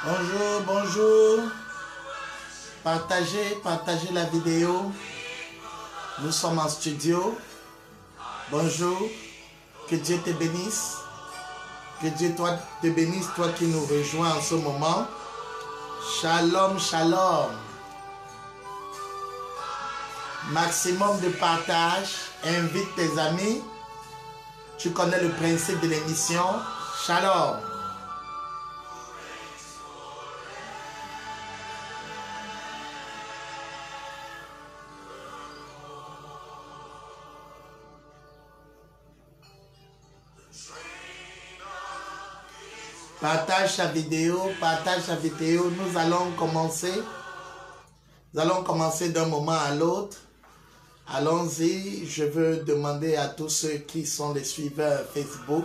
Bonjour, bonjour. Partagez la vidéo. Nous sommes en studio. Bonjour. Que Dieu te bénisse. Que Dieu te bénisse, toi qui nous rejoins en ce moment. Shalom, shalom. Maximum de partage. Invite tes amis. Tu connais le principe de l'émission. Shalom. Partage la vidéo, partage la vidéo. Nous allons commencer. Nous allons commencer d'un moment à l'autre. Allons-y. Je veux demander à tous ceux qui sont les suiveurs Facebook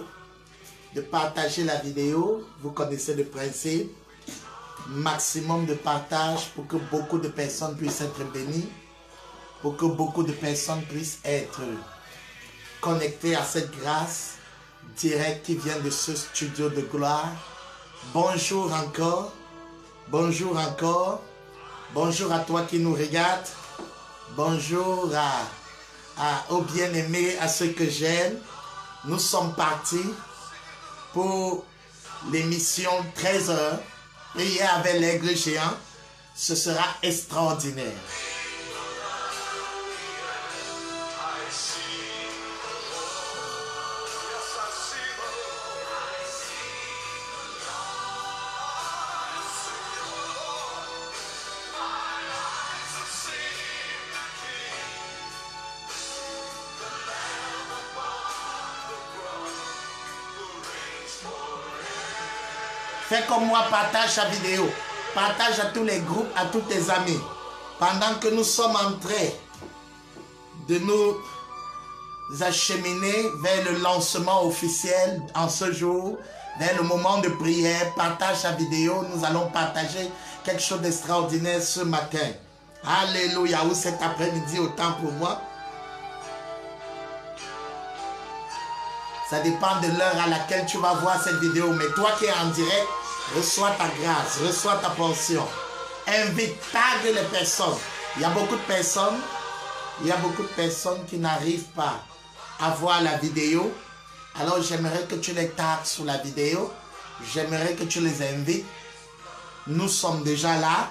de partager la vidéo. Vous connaissez le principe. Maximum de partage pour que beaucoup de personnes puissent être bénies. Pour que beaucoup de personnes puissent être connectées à cette grâce direct qui vient de ce studio de gloire. Bonjour encore. Bonjour encore. Bonjour à toi qui nous regarde. Bonjour aux bien-aimés, à ceux que j'aime. Nous sommes partis pour l'émission 13h. Prier avec l'aigle géant. Ce sera extraordinaire. Fais comme moi, partage la vidéo. Partage à tous les groupes, à tous tes amis. Pendant que nous sommes en train de nous acheminer vers le lancement officiel en ce jour, vers le moment de prière, partage la vidéo. Nous allons partager quelque chose d'extraordinaire ce matin. Alléluia. Ou cet après-midi, autant pour moi. Ça dépend de l'heure à laquelle tu vas voir cette vidéo. Mais toi qui es en direct, reçois ta grâce, reçois ta portion. Invite, tague les personnes. Il y a beaucoup de personnes qui n'arrivent pas à voir la vidéo. Alors j'aimerais que tu les tagues sous la vidéo. J'aimerais que tu les invites. Nous sommes déjà là.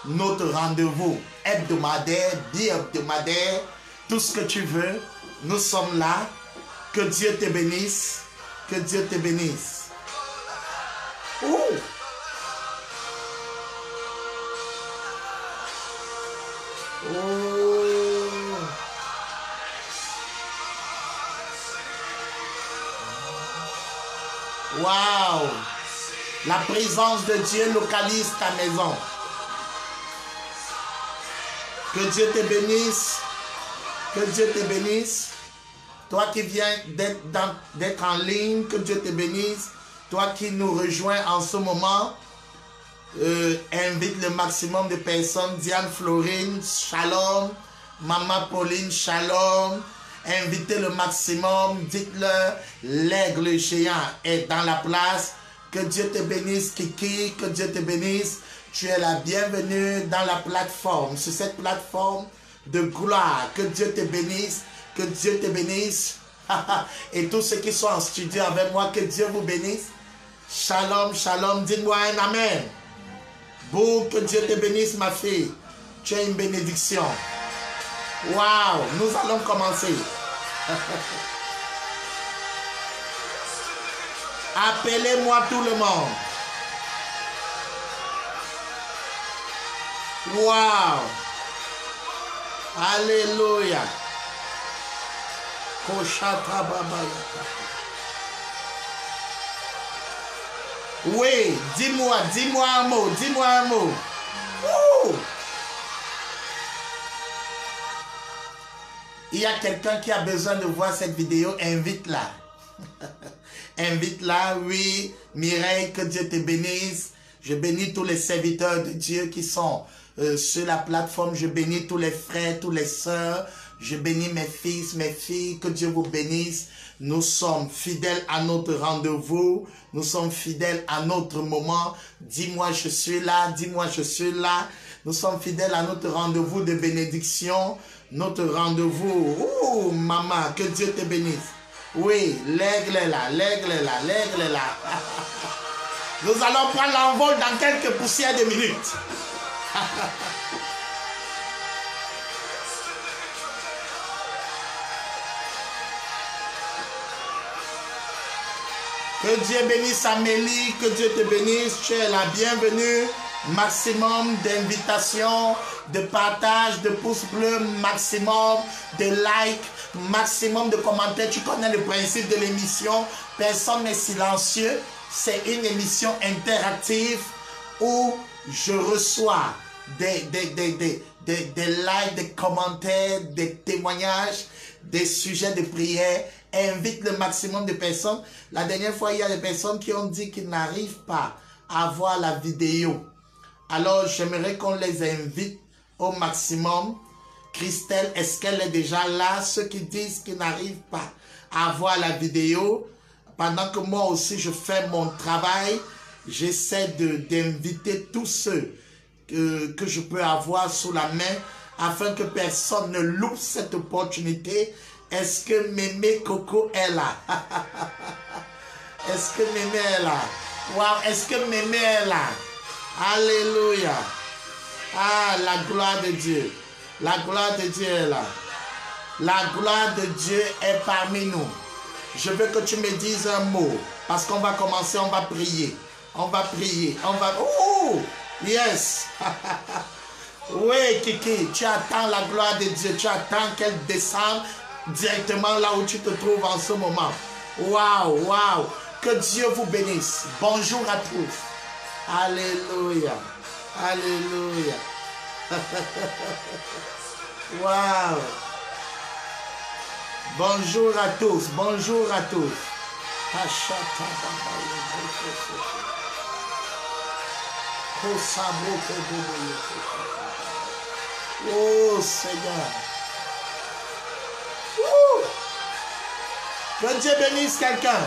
Notre rendez-vous hebdomadaire, bi-hebdomadaire, tout ce que tu veux. Nous sommes là. Que Dieu te bénisse. Que Dieu te bénisse. Oh! Oh! Wow! La présence de Dieu localise ta maison. Que Dieu te bénisse. Que Dieu te bénisse. Toi qui viens d'être en ligne, que Dieu te bénisse. Toi qui nous rejoins en ce moment, invite le maximum de personnes. Diane Florine, shalom. Maman Pauline, shalom. Invitez le maximum. Dites-leur, l'aigle géant est dans la place. Que Dieu te bénisse, Kiki. Que Dieu te bénisse. Tu es la bienvenue dans la plateforme. Sur cette plateforme de gloire. Que Dieu te bénisse. Que Dieu te bénisse. Et tous ceux qui sont en studio avec moi, que Dieu vous bénisse. Shalom, shalom. Dis-moi un amen. Bon, que Dieu te bénisse, ma fille. Tu es une bénédiction. Waouh, nous allons commencer. Appelez-moi tout le monde. Waouh. Alléluia. Oui, dis-moi un mot, dis-moi un mot. Ouh. Il y a quelqu'un qui a besoin de voir cette vidéo, invite-la. Invite-la, oui. Mireille, que Dieu te bénisse. Je bénis tous les serviteurs de Dieu qui sont sur la plateforme. Je bénis tous les frères, tous les sœurs, Je bénis mes fils, mes filles, que Dieu vous bénisse. Nous sommes fidèles à notre rendez-vous. Nous sommes fidèles à notre moment. Dis-moi, je suis là. Dis-moi, je suis là. Nous sommes fidèles à notre rendez-vous de bénédiction. Notre rendez-vous. Oh, maman, que Dieu te bénisse. Oui, l'aigle est là, l'aigle est là, l'aigle est là. Nous allons prendre l'envol dans quelques poussières de minutes. Que Dieu bénisse Amélie, que Dieu te bénisse, tu es la bienvenue. Maximum d'invitations, de partage, de pouces bleus, maximum de likes, maximum de commentaires. Tu connais le principe de l'émission. Personne n'est silencieux. C'est une émission interactive où je reçois des likes, des commentaires, des témoignages, des sujets de prière. Invite le maximum de personnes. La dernière fois, il y a des personnes qui ont dit qu'ils n'arrivent pas à voir la vidéo. Alors, j'aimerais qu'on les invite au maximum. Christelle, est-ce qu'elle est déjà là? Ceux qui disent qu'ils n'arrivent pas à voir la vidéo, pendant que moi aussi je fais mon travail, j'essaie d'inviter tous ceux que je peux avoir sous la main afin que personne ne loupe cette opportunité. Est-ce que Mémé Coco est là? Est-ce que Mémé est là? Wow, est-ce que Mémé est là? Alléluia. Ah, la gloire de Dieu. La gloire de Dieu est là. La gloire de Dieu est parmi nous. Je veux que tu me dises un mot. Parce qu'on va commencer, on va prier. On va prier. On va... Oh! Yes! Oui, Kiki, tu attends la gloire de Dieu. Tu attends qu'elle descende directement là où tu te trouves en ce moment. Waouh, waouh! Que Dieu vous bénisse. Bonjour à tous. Alléluia. Alléluia. Waouh. Bonjour à tous. Bonjour à tous. Oh Seigneur. Que Dieu bénisse quelqu'un.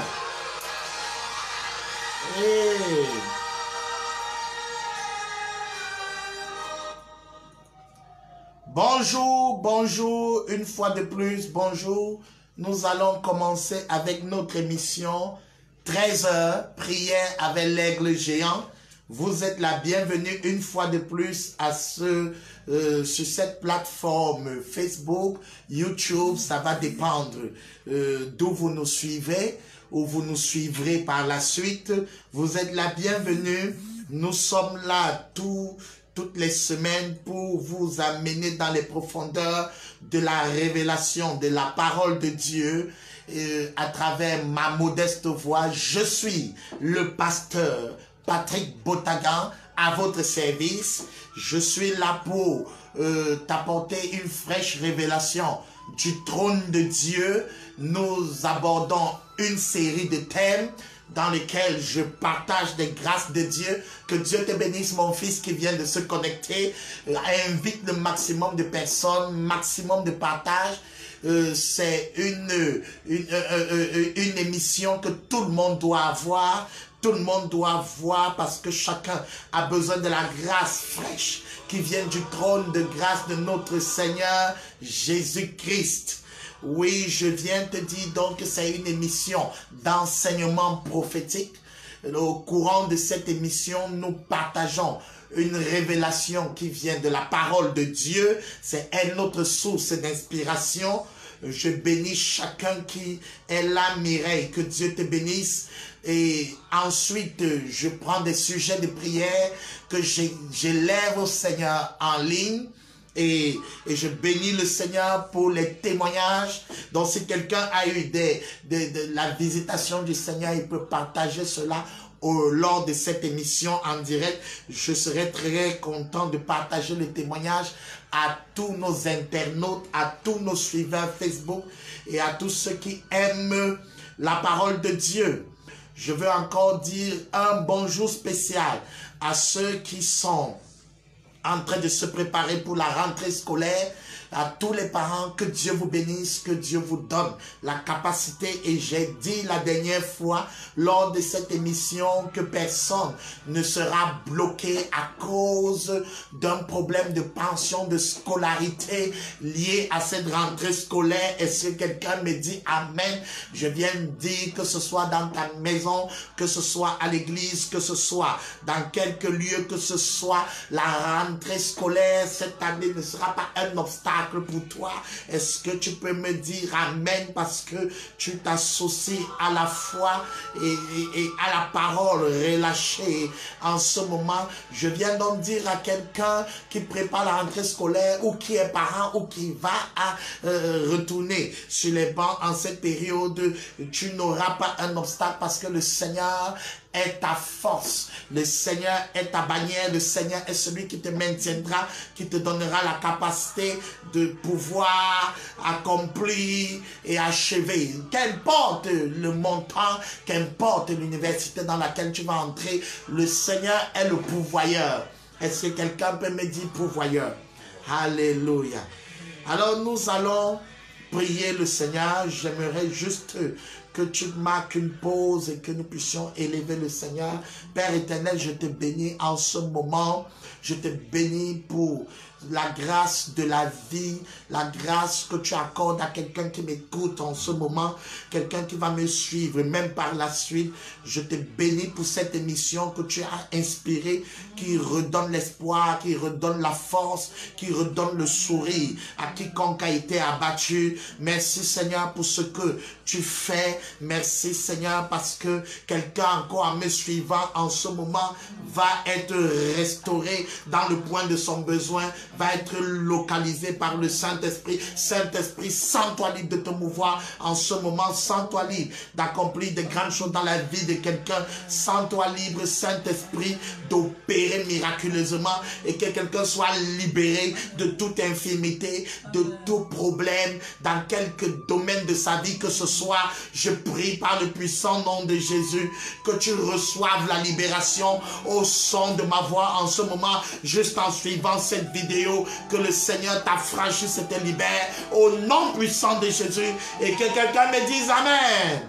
Hey. Bonjour, bonjour, une fois de plus, bonjour. Nous allons commencer avec notre émission 13h, prière avec l'aigle géant. Vous êtes la bienvenue une fois de plus à sur cette plateforme Facebook, YouTube. Ça va dépendre d'où vous nous suivez ou vous nous suivrez par la suite. Vous êtes la bienvenue. Nous sommes là toutes les semaines pour vous amener dans les profondeurs de la révélation, de la parole de Dieu à travers ma modeste voix. Je suis le pasteur Patrick Botagan à votre service. Je suis là pour t'apporter une fraîche révélation du trône de Dieu. Nous abordons une série de thèmes dans lesquels je partage des grâces de Dieu. Que Dieu te bénisse, mon fils qui vient de se connecter. Invite le maximum de personnes, maximum de partage. C'est une émission que tout le monde doit avoir. Tout le monde doit voir parce que chacun a besoin de la grâce fraîche qui vient du trône de grâce de notre Seigneur Jésus-Christ. Oui, je viens te dire donc que c'est une émission d'enseignement prophétique. Au courant de cette émission, nous partageons une révélation qui vient de la parole de Dieu. C'est une autre source d'inspiration. Je bénis chacun qui est là, Mireille, que Dieu te bénisse. Et ensuite, je prends des sujets de prière que j'élève au Seigneur en ligne. Et je bénis le Seigneur pour les témoignages. Donc si quelqu'un a eu la visitation du Seigneur, il peut partager cela lors de cette émission en direct. Je serai très content de partager le témoignage à tous nos internautes, à tous nos suiveurs Facebook et à tous ceux qui aiment la parole de Dieu. Je veux encore dire un bonjour spécial à ceux qui sont en train de se préparer pour la rentrée scolaire. À tous les parents, que Dieu vous bénisse, que Dieu vous donne la capacité. Et j'ai dit la dernière fois lors de cette émission que personne ne sera bloqué à cause d'un problème de pension, de scolarité lié à cette rentrée scolaire. Est-ce que quelqu'un me dit Amen? Je viens de dire que ce soit dans ta maison, que ce soit à l'église, que ce soit dans quelques lieux, que ce soit la rentrée scolaire cette année ne sera pas un obstacle pour toi. Est-ce que tu peux me dire Amen parce que tu t'associes à la foi et à la parole relâchée en ce moment? Je viens donc dire à quelqu'un qui prépare la rentrée scolaire ou qui est parent ou qui va à retourner sur les bancs en cette période, tu n'auras pas un obstacle parce que le Seigneur est ta force, le Seigneur est ta bannière, le Seigneur est celui qui te maintiendra, qui te donnera la capacité de pouvoir accomplir et achever. Qu'importe le montant, qu'importe l'université dans laquelle tu vas entrer, le Seigneur est le pourvoyeur. Est-ce que quelqu'un peut me dire pourvoyeur? Alléluia. Alors nous allons prier le Seigneur. J'aimerais juste que tu marques une pause et que nous puissions élever le Seigneur. Père éternel, je te bénis en ce moment. Je te bénis pour la grâce de la vie, la grâce que tu accordes à quelqu'un qui m'écoute en ce moment, quelqu'un qui va me suivre, même par la suite. Je te bénis pour cette émission que tu as inspirée, qui redonne l'espoir, qui redonne la force, qui redonne le sourire à quiconque a été abattu. Merci Seigneur pour ce que tu fais. Merci Seigneur parce que quelqu'un encore en me suivant en ce moment va être restauré dans le point de son besoin, va être localisé par le Saint-Esprit. Saint-Esprit, sens-toi libre de te mouvoir en ce moment, sens-toi libre d'accomplir de grandes choses dans la vie de quelqu'un, sens-toi libre, Saint-Esprit, d'opérer miraculeusement et que quelqu'un soit libéré de toute infirmité, de tout problème, dans quelque domaine de sa vie que ce soit. Je prie par le puissant nom de Jésus que tu reçoives la libération au son de ma voix en ce moment, juste en suivant cette vidéo, que le Seigneur t'affranchisse et te libère au nom puissant de Jésus et que quelqu'un me dise Amen.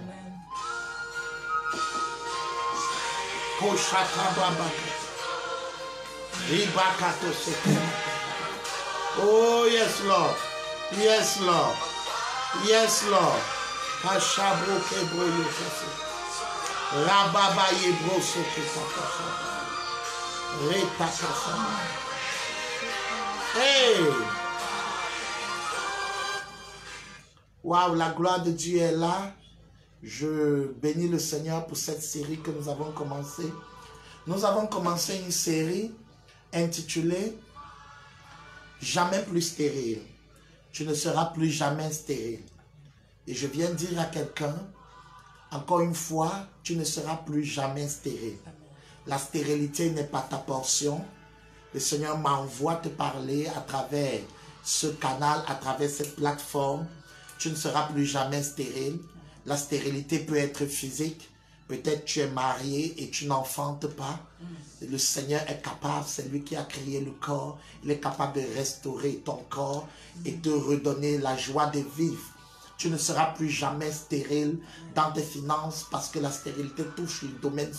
Oh yes Lord, yes Lord, yes Lord. Hey! Waouh, la gloire de Dieu est là. Je bénis le Seigneur pour cette série que nous avons commencée. Nous avons commencé une série intitulée Jamais plus stérile. Tu ne seras plus jamais stérile. Et je viens dire à quelqu'un, encore une fois, tu ne seras plus jamais stérile. La stérilité n'est pas ta portion. Le Seigneur m'envoie te parler à travers ce canal, à travers cette plateforme. Tu ne seras plus jamais stérile. La stérilité peut être physique. Peut-être tu es marié et tu n'enfantes pas. Le Seigneur est capable, c'est lui qui a créé le corps. Il est capable de restaurer ton corps et de redonner la joie de vivre. Tu ne seras plus jamais stérile dans tes finances parce que la stérilité touche le domaine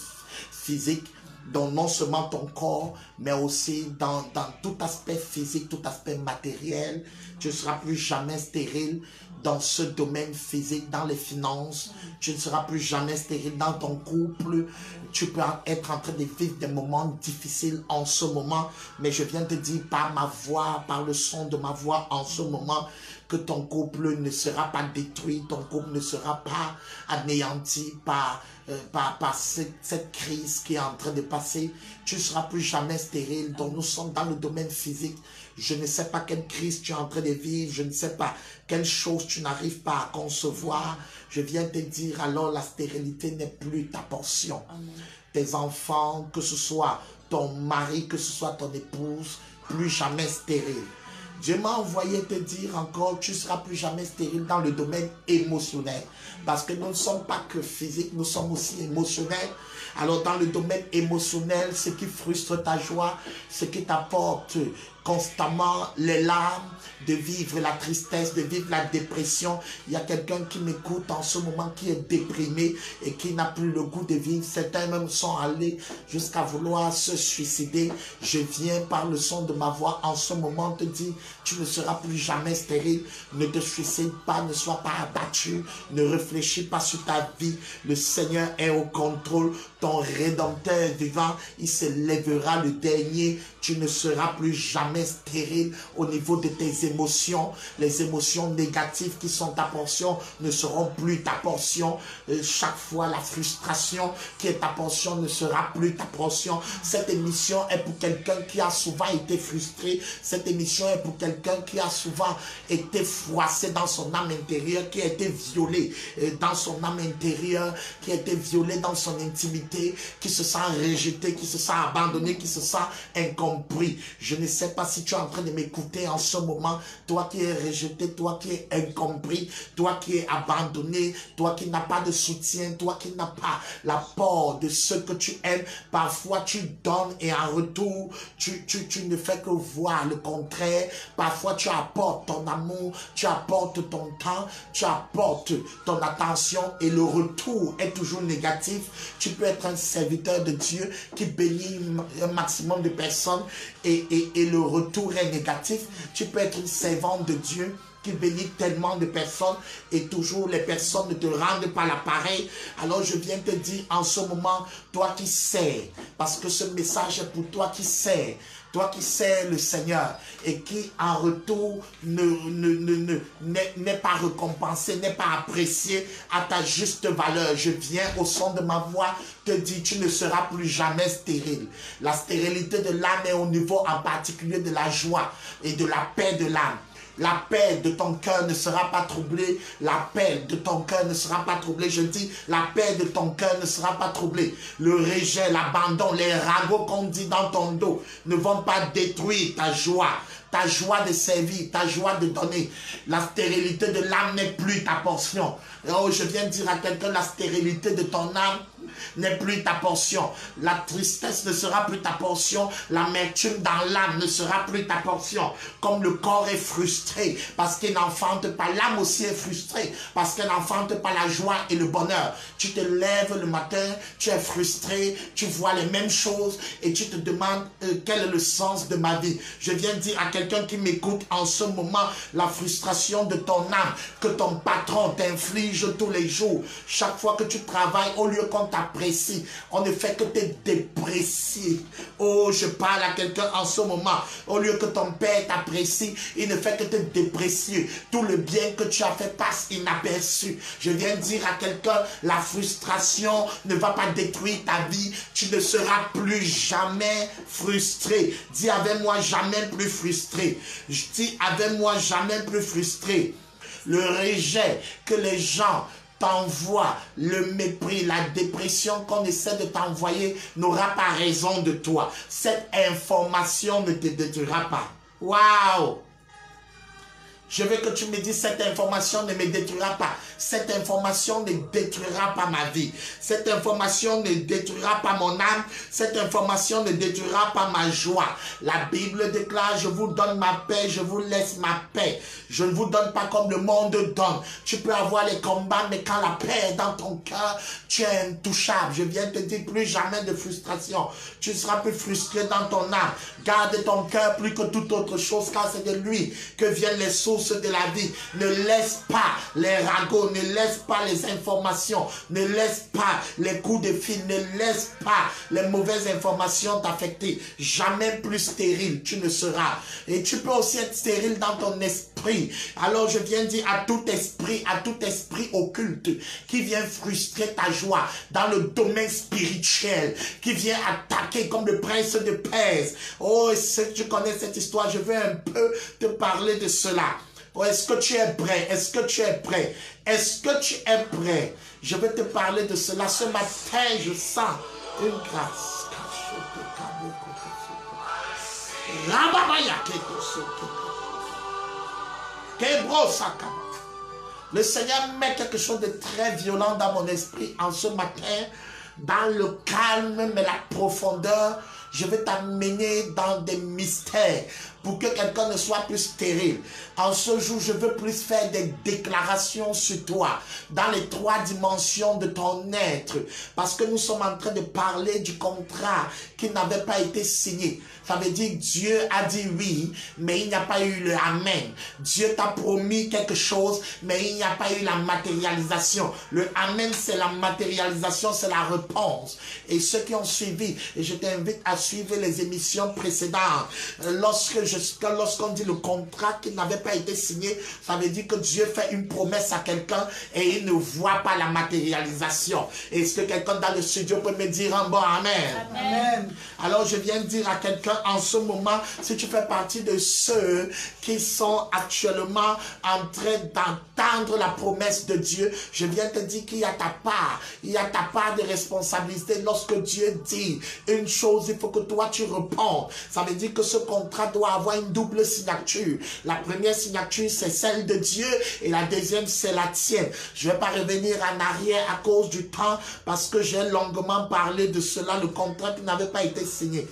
physique, donc non seulement ton corps, mais aussi dans tout aspect physique, tout aspect matériel. Tu ne seras plus jamais stérile dans ce domaine physique, dans les finances. Tu ne seras plus jamais stérile dans ton couple. Tu peux être en train de vivre des moments difficiles en ce moment, mais je viens te dire par ma voix, par le son de ma voix en ce moment, que ton couple ne sera pas détruit, ton couple ne sera pas anéanti par cette crise qui est en train de passer. Tu ne seras plus jamais stérile. Donc nous sommes dans le domaine physique. Je ne sais pas quelle crise tu es en train de vivre. Je ne sais pas quelle chose tu n'arrives pas à concevoir. Je viens te dire alors la stérilité n'est plus ta portion. Amen. Tes enfants, que ce soit ton mari, que ce soit ton épouse, plus jamais stérile. Dieu m'a envoyé te dire encore, tu ne seras plus jamais stérile dans le domaine émotionnel. Parce que nous ne sommes pas que physiques, nous sommes aussi émotionnels. Alors dans le domaine émotionnel, ce qui frustre ta joie, ce qui t'apporte constamment les larmes, de vivre la tristesse, de vivre la dépression. Il y a quelqu'un qui m'écoute en ce moment qui est déprimé et qui n'a plus le goût de vivre. Certains même sont allés jusqu'à vouloir se suicider. Je viens par le son de ma voix en ce moment te dire, tu ne seras plus jamais stérile. Ne te suicide pas, ne sois pas abattu, ne réfléchis pas sur ta vie. Le Seigneur est au contrôle. Ton Rédempteur vivant, il se lèvera le dernier. Tu ne seras plus jamais stérile au niveau de tes émotions. Les émotions négatives qui sont ta portion ne seront plus ta portion. Chaque fois, la frustration qui est ta portion ne sera plus ta portion. Cette émission est pour quelqu'un qui a souvent été frustré. Cette émission est pour quelqu'un qui a souvent été froissé dans son âme intérieure, qui a été violé dans son âme intérieure, qui a été violé dans son intimité, qui se sent rejeté, qui se sent abandonné, qui se sent incompris. Je ne sais pas si tu es en train de m'écouter en ce moment, toi qui es rejeté, toi qui es incompris, toi qui es abandonné, toi qui n'as pas de soutien, toi qui n'as pas l'apport de ce que tu aimes. Parfois tu donnes et en retour, tu ne fais que voir le contraire. Parfois tu apportes ton amour, tu apportes ton temps, tu apportes ton attention et le retour est toujours négatif. Tu peux être un serviteur de Dieu qui bénit un maximum de personnes et le retour est négatif. Tu peux être une servante de Dieu qui bénit tellement de personnes et toujours les personnes ne te rendent pas l'appareil. Alors je viens te dire en ce moment, toi qui sais, parce que ce message est pour toi qui sais, toi qui sais le Seigneur et qui en retour n'est pas récompensé, n'est pas apprécié à ta juste valeur. Je viens au son de ma voix te dire, tu ne seras plus jamais stérile. La stérilité de l'âme est au niveau en particulier de la joie et de la paix de l'âme. La paix de ton cœur ne sera pas troublée. La paix de ton cœur ne sera pas troublée. Je dis, la paix de ton cœur ne sera pas troublée. Le rejet, l'abandon, les ragots qu'on dit dans ton dos ne vont pas détruire ta joie de servir, ta joie de donner. La stérilité de l'âme n'est plus ta portion. Oh, je viens de dire à quelqu'un, la stérilité de ton âme n'est plus ta portion. La tristesse ne sera plus ta portion. L'amertume dans l'âme ne sera plus ta portion. Comme le corps est frustré parce qu'il n'enfante pas, l'âme aussi est frustrée parce qu'elle n'enfante pas la joie et le bonheur. Tu te lèves le matin, tu es frustré, tu vois les mêmes choses et tu te demandes quel est le sens de ma vie. Je viens de dire à quelqu'un qui m'écoute en ce moment, la frustration de ton âme que ton patron t'inflige tous les jours. Chaque fois que tu travailles, au lieu qu'on t'apprécie, on ne fait que te déprécier. Oh, je parle à quelqu'un en ce moment. Au lieu que ton père t'apprécie, il ne fait que te déprécier. Tout le bien que tu as fait passe inaperçu. Je viens de dire à quelqu'un, la frustration ne va pas détruire ta vie. Tu ne seras plus jamais frustré. Dis avec moi, jamais plus frustré. Je dis avec moi, jamais plus frustré. Le rejet que les gens t'envoient, le mépris, la dépression qu'on essaie de t'envoyer n'aura pas raison de toi. Cette information ne te détruira pas. Waouh! Je veux que tu me dises, cette information ne me détruira pas. Cette information ne détruira pas ma vie. Cette information ne détruira pas mon âme. Cette information ne détruira pas ma joie. La Bible déclare, je vous donne ma paix, je vous laisse ma paix. Je ne vous donne pas comme le monde donne. Tu peux avoir les combats, mais quand la paix est dans ton cœur, tu es intouchable. Je viens te dire, plus jamais de frustration. Tu ne seras plus frustré dans ton âme. Garde ton cœur plus que toute autre chose, car c'est de lui que viennent les sources de la vie. Ne laisse pas les ragots, ne laisse pas les informations, ne laisse pas les coups de fil, ne laisse pas les mauvaises informations t'affecter. Jamais plus stérile tu ne seras. Et tu peux aussi être stérile dans ton esprit. Alors je viens dire à tout esprit occulte qui vient frustrer ta joie dans le domaine spirituel, qui vient attaquer comme le prince de Perse. Oh, si tu connais cette histoire, je veux un peu te parler de cela. Oh, est-ce que tu es prêt? Est-ce que tu es prêt? Est-ce que tu es prêt? Je vais te parler de cela. Ce matin, je sens une grâce. Le Seigneur met quelque chose de très violent dans mon esprit en ce matin, dans le calme mais la profondeur. Je vais t'amener dans des mystères pour que quelqu'un ne soit plus stérile. En ce jour, je veux plus faire des déclarations sur toi, dans les 3 dimensions de ton être. Parce que nous sommes en train de parler du contrat qui n'avait pas été signé. Ça veut dire que Dieu a dit oui, mais il n'y a pas eu le amen. Dieu t'a promis quelque chose, mais il n'y a pas eu la matérialisation. Le amen, c'est la matérialisation, c'est la réponse. Et ceux qui ont suivi, et je t'invite à suivre les émissions précédentes, lorsqu'on dit le contrat qui n'avait pas été signé, ça veut dire que Dieu fait une promesse à quelqu'un et il ne voit pas la matérialisation. Est-ce que quelqu'un dans le studio peut me dire un bon amen? Amen. Alors je viens de dire à quelqu'un en ce moment, si tu fais partie de ceux qui sont actuellement en train d'entendre la promesse de Dieu, je viens te dire qu'il y a ta part. Il y a ta part de responsabilité. Lorsque Dieu dit une chose, il faut que toi tu réponds. Ça veut dire que ce contrat doit avoir une double signature. La première signature, c'est celle de Dieu et la deuxième, c'est la tienne. Je ne vais pas revenir en arrière à cause du temps parce que j'ai longuement parlé de cela, le contrat qui n'avait pas été signé.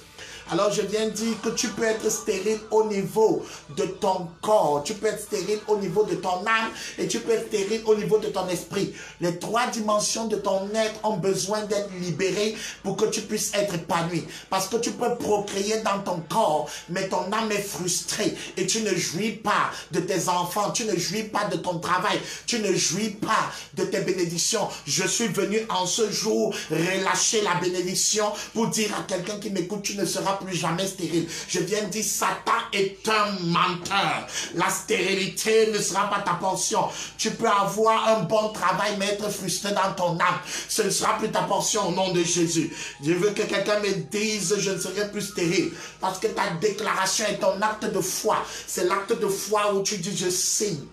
Alors je viens de dire que tu peux être stérile au niveau de ton corps, tu peux être stérile au niveau de ton âme et tu peux être stérile au niveau de ton esprit. Les 3 dimensions de ton être ont besoin d'être libérées pour que tu puisses être épanoui. Parce que tu peux procréer dans ton corps, mais ton âme est frustrée et tu ne jouis pas de tes enfants, tu ne jouis pas de ton travail, tu ne jouis pas de tes bénédictions. Je suis venu en ce jour relâcher la bénédiction pour dire à quelqu'un qui m'écoute, tu ne seras plus jamais stérile. Je viens de dire, Satan est un menteur. La stérilité ne sera pas ta portion. Tu peux avoir un bon travail, mais être frustré dans ton âme. Ce ne sera plus ta portion au nom de Jésus. Je veux que quelqu'un me dise, je ne serai plus stérile. Parce que ta déclaration est ton acte de foi. C'est l'acte de foi où tu dis, je signe.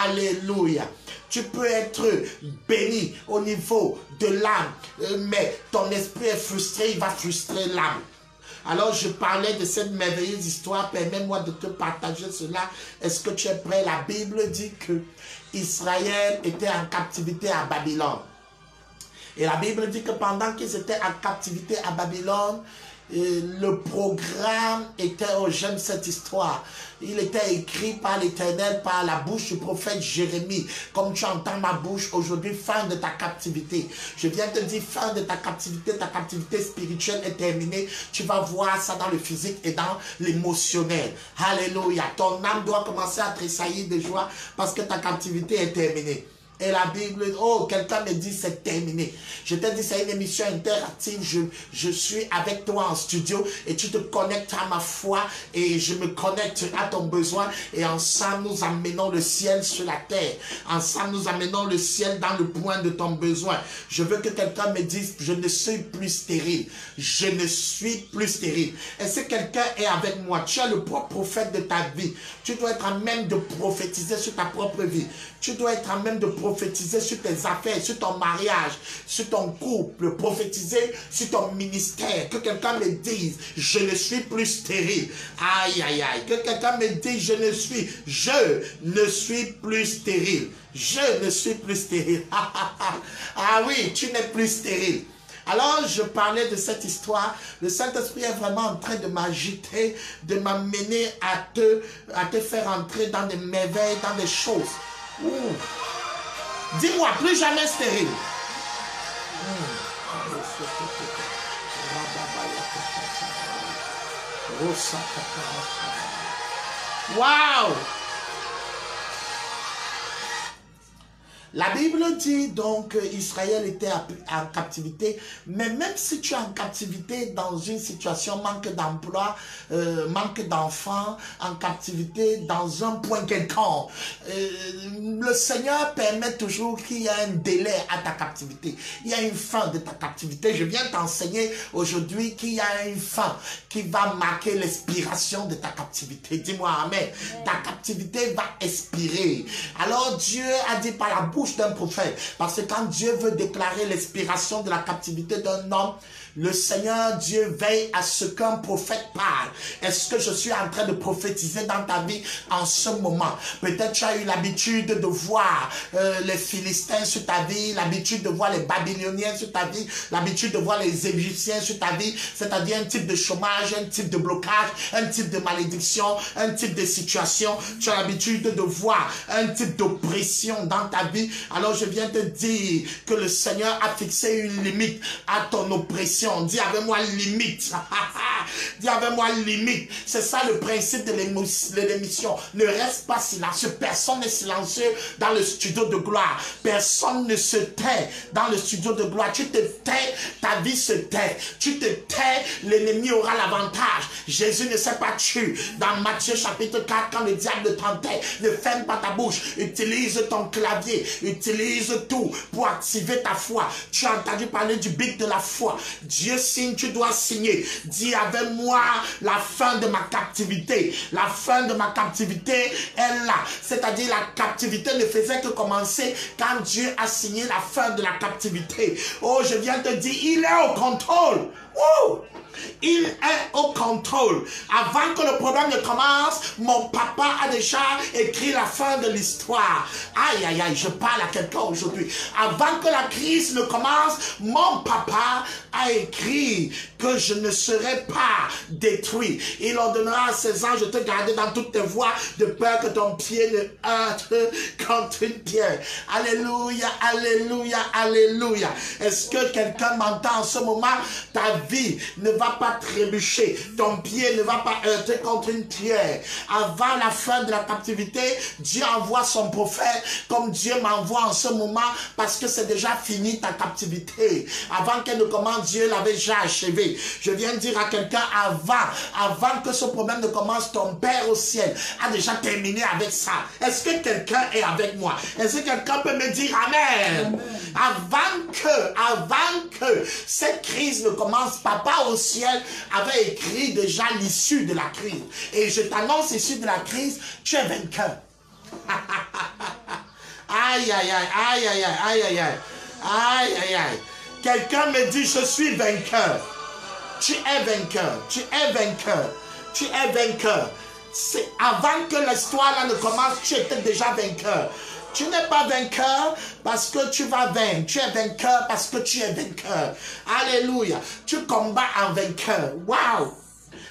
Alléluia. Tu peux être béni au niveau de l'âme, mais ton esprit est frustré, il va frustrer l'âme. Alors je parlais de cette merveilleuse histoire, permets-moi de te partager cela. Est-ce que tu es prêt? La Bible dit que Israël était en captivité à Babylone. Et la Bible dit que pendant qu'ils étaient en captivité à Babylone, le programme était, oh j'aime cette histoire, il était écrit par l'Éternel, par la bouche du prophète Jérémie, comme tu entends ma bouche aujourd'hui, fin de ta captivité. Je viens te dire, fin de ta captivité spirituelle est terminée. Tu vas voir ça dans le physique et dans l'émotionnel. Alléluia. Ton âme doit commencer à tressaillir de joie parce que ta captivité est terminée. Et la Bible, oh, quelqu'un me dit c'est terminé. Je t'ai dit c'est une émission interactive. Je suis avec toi en studio et tu te connectes à ma foi et je me connecte à ton besoin. Et ensemble, nous amenons le ciel sur la terre. Ensemble, nous amenons le ciel dans le point de ton besoin. Je veux que quelqu'un me dise je ne suis plus stérile. Je ne suis plus stérile. Est-ce que quelqu'un est avec moi? Tu es le propre prophète de ta vie. Tu dois être en même de prophétiser sur ta propre vie. Tu dois être en même de prophétiser sur tes affaires, sur ton mariage, sur ton couple, prophétiser sur ton ministère. Que quelqu'un me dise, je ne suis plus stérile. Aïe, aïe, aïe. Que quelqu'un me dise, je ne suis plus stérile. Je ne suis plus stérile. Ah oui, tu n'es plus stérile. Alors, je parlais de cette histoire. Le Saint-Esprit est vraiment en train de m'agiter, de m'amener à te faire entrer dans des merveilles, dans des choses. Dis-moi, plus jamais stérile. Waouh! La Bible dit donc qu'Israël était en captivité, mais même si tu es en captivité dans une situation manque d'emploi, manque d'enfants, en captivité dans un point quelconque, le Seigneur permet toujours qu'il y ait un délai à ta captivité. Il y a une fin de ta captivité. Je viens t'enseigner aujourd'hui qu'il y a une fin qui va marquer l'expiration de ta captivité. Dis-moi amen. Ta captivité va expirer. Alors Dieu a dit par la bouche d'un prophète, parce que quand Dieu veut déclarer l'expiration de la captivité d'un homme, Le Seigneur Dieu veille à ce qu'un prophète parle. Est-ce que je suis en train de prophétiser dans ta vie en ce moment? Peut-être tu as eu l'habitude de voir les Philistins sur ta vie, l'habitude de voir les Babyloniens sur ta vie, l'habitude de voir les Égyptiens sur ta vie, c'est-à-dire un type de chômage, un type de blocage, un type de malédiction, un type de situation. Tu as l'habitude de voir un type d'oppression dans ta vie. Alors je viens te dire que le Seigneur a fixé une limite à ton oppression. Dis avec moi limite. Dis avec moi limite. C'est ça le principe de l'émission. Ne reste pas silencieux. Personne n'est silencieux dans le studio de gloire. Personne ne se tait dans le studio de gloire. Tu te tais, ta vie se tait. Tu te tais, l'ennemi aura l'avantage. Jésus ne s'est pas tué. Dans Matthieu chapitre 4, quand le diable tentait, ne ferme pas ta bouche. Utilise ton clavier. Utilise tout pour activer ta foi. Tu as entendu parler du bic de la foi. Dieu signe, tu dois signer. Dis avec moi la fin de ma captivité. La fin de ma captivité est là. C'est-à-dire la captivité ne faisait que commencer quand Dieu a signé la fin de la captivité. Oh, je viens te dire, il est au contrôle. Woo! Il est au contrôle. Avant que le problème ne commence, mon papa a déjà écrit la fin de l'histoire. Aïe, aïe, aïe, je parle à quelqu'un aujourd'hui. Avant que la crise ne commence, mon papa a écrit que je ne serai pas détruit. Il ordonnera à ses anges de te garder dans toutes tes voies, de peur que ton pied ne heurte contre une pierre. Alléluia, alléluia, alléluia. Est-ce que quelqu'un m'entend en ce moment? Ta vie ne va pas trébucher, ton pied ne va pas heurter contre une pierre. Avant la fin de la captivité, Dieu envoie son prophète comme Dieu m'envoie en ce moment, parce que c'est déjà fini ta captivité. Avant qu'elle ne commence, Dieu l'avait déjà achevé. Je viens dire à quelqu'un, avant que ce problème ne commence, ton Père au ciel a déjà terminé avec ça. Est-ce que quelqu'un est avec moi? Est-ce que quelqu'un peut me dire Amen? Avant que cette crise ne commence, Papa au ciel avait écrit déjà l'issue de la crise. Et je t'annonce l'issue de la crise, tu es vainqueur. Aïe, aïe, aïe, aïe, aïe, aïe, aïe, aïe, aïe, aïe, aïe. Quelqu'un me dit, je suis vainqueur. Tu es vainqueur, tu es vainqueur, tu es vainqueur. C'est avant que l'histoire là ne commence, tu étais déjà vainqueur. Tu n'es pas vainqueur parce que tu vas vaincre. Tu es vainqueur parce que tu es vainqueur. Alléluia. Tu combats en vainqueur. Waouh.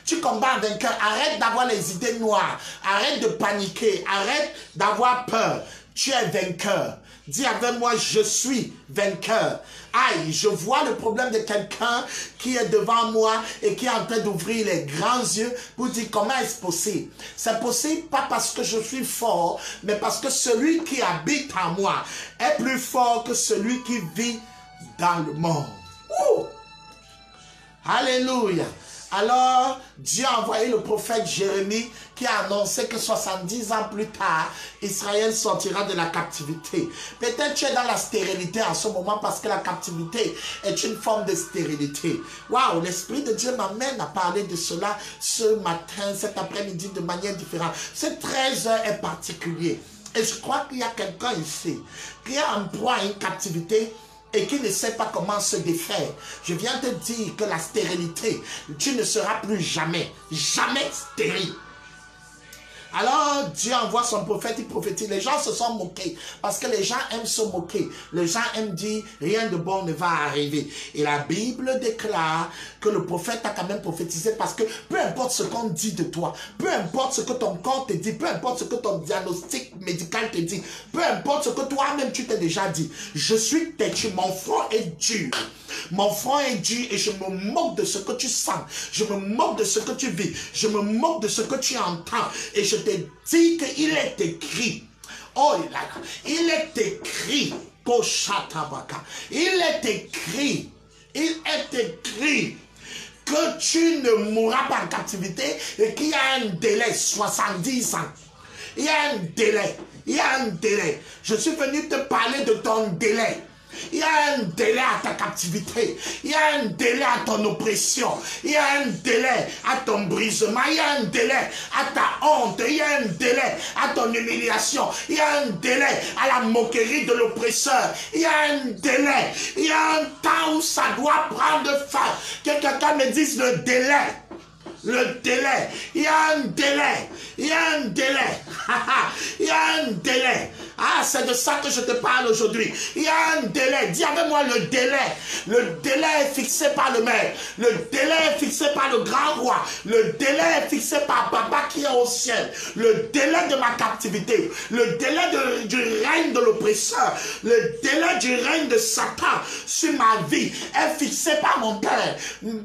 Tu combats en vainqueur. Arrête d'avoir les idées noires. Arrête de paniquer. Arrête d'avoir peur. Tu es vainqueur. Dis avec moi, je suis vainqueur. Aïe, je vois le problème de quelqu'un qui est devant moi et qui est en train d'ouvrir les grands yeux pour dire comment est-ce possible. C'est possible pas parce que je suis fort, mais parce que celui qui habite en moi est plus fort que celui qui vit dans le monde. Ouh! Alléluia. Alors, Dieu a envoyé le prophète Jérémie qui a annoncé que 70 ans plus tard, Israël sortira de la captivité. Peut-être tu es dans la stérilité en ce moment parce que la captivité est une forme de stérilité. Waouh, l'Esprit de Dieu m'amène à parler de cela ce matin, cet après-midi de manière différente. Ce 13 heures est particulier. Et je crois qu'il y a quelqu'un ici qui a en proie à une captivité et qui ne sait pas comment se défaire. Je viens te dire que la stérilité, tu ne seras plus jamais stérile. Alors Dieu envoie son prophète, il prophétise. Les gens se sont moqués parce que les gens aiment se moquer. Les gens aiment dire rien de bon ne va arriver. Et la Bible déclare que le prophète a quand même prophétisé parce que peu importe ce qu'on dit de toi, peu importe ce que ton corps te dit, peu importe ce que ton diagnostic médical te dit, peu importe ce que toi-même tu t'es déjà dit, je suis têtu, mon front est dur. Mon front est dur et je me moque de ce que tu sens. Je me moque de ce que tu vis. Je me moque de ce que tu entends. Et je te dis qu'il est écrit. Oh, il est écrit. Il est écrit. Il est écrit que tu ne mourras pas en captivité et qu'il y a un délai, 70 ans. Il y a un délai. Il y a un délai. Je suis venu te parler de ton délai. Il y a un délai à ta captivité. Il y a un délai à ton oppression. Il y a un délai à ton brisement. Il y a un délai à ta honte. Il y a un délai à ton humiliation. Il y a un délai à la moquerie de l'oppresseur. Il y a un délai. Il y a un temps où ça doit prendre fin. Que quelqu'un me dise le délai. Le délai. Il y a un délai. Il y a un délai. Il y a un délai. Ah, c'est de ça que je te parle aujourd'hui. Il y a un délai. Dis avec moi le délai. Le délai est fixé par le maire. Le délai est fixé par le grand roi. Le délai est fixé par Papa qui est au ciel. Le délai de ma captivité. Le délai du règne de l'oppresseur. Le délai du règne de Satan sur ma vie est fixé par mon Père.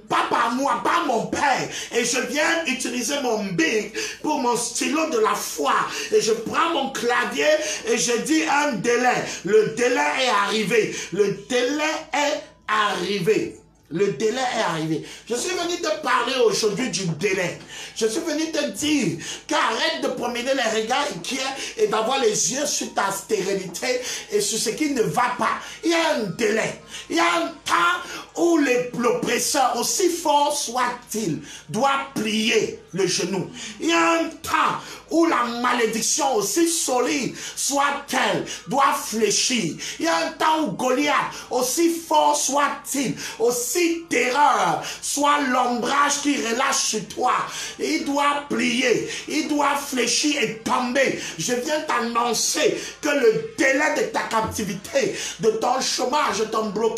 Pas par moi, par mon Père. Et je viens utiliser mon bic pour mon stylo de la foi. Et je prends mon clavier et je dis un délai. Le délai est arrivé. Le délai est arrivé. Le délai est arrivé. Je suis venu te parler aujourd'hui du délai. Je suis venu te dire qu'arrête de promener les regards inquiets et d'avoir les yeux sur ta stérilité et sur ce qui ne va pas. Il y a un délai. Il y a un temps où l'oppresseur, aussi fort soit-il, doit plier le genou. Il y a un temps où la malédiction, aussi solide soit-elle, doit fléchir. Il y a un temps où Goliath, aussi fort soit-il, aussi terreur, soit l'ombrage qui relâche sur toi. Il doit plier, il doit fléchir et tomber. Je viens t'annoncer que le délai de ta captivité, de ton chômage, de ton blocage,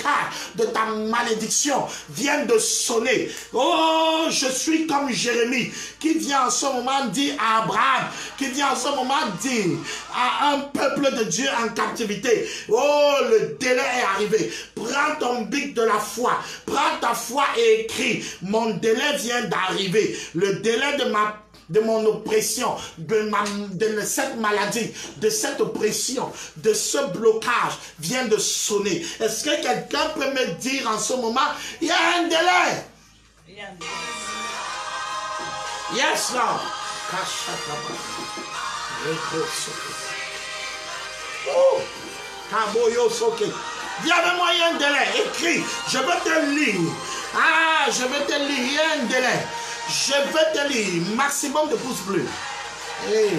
de ta malédiction vient de sonner. Oh, je suis comme Jérémie qui vient en ce moment dire à Abraham, qui vient en ce moment dire à un peuple de Dieu en captivité, oh, le délai est arrivé. Prends ton bic de la foi, prends ta foi et écris, mon délai vient d'arriver. Le délai de mon oppression, de cette maladie, de cette oppression, de ce blocage vient de sonner. Est-ce que quelqu'un peut me dire en ce moment, il y a un délai? Il y a un délai. Yes, Lord. Oh, Kaboyo Soke. Dis avec moi, il y a un délai. Écris, je veux te lire. Ah, je veux te lire, il y a un délai. Je vais te lire, maximum de pouces bleus. Hey.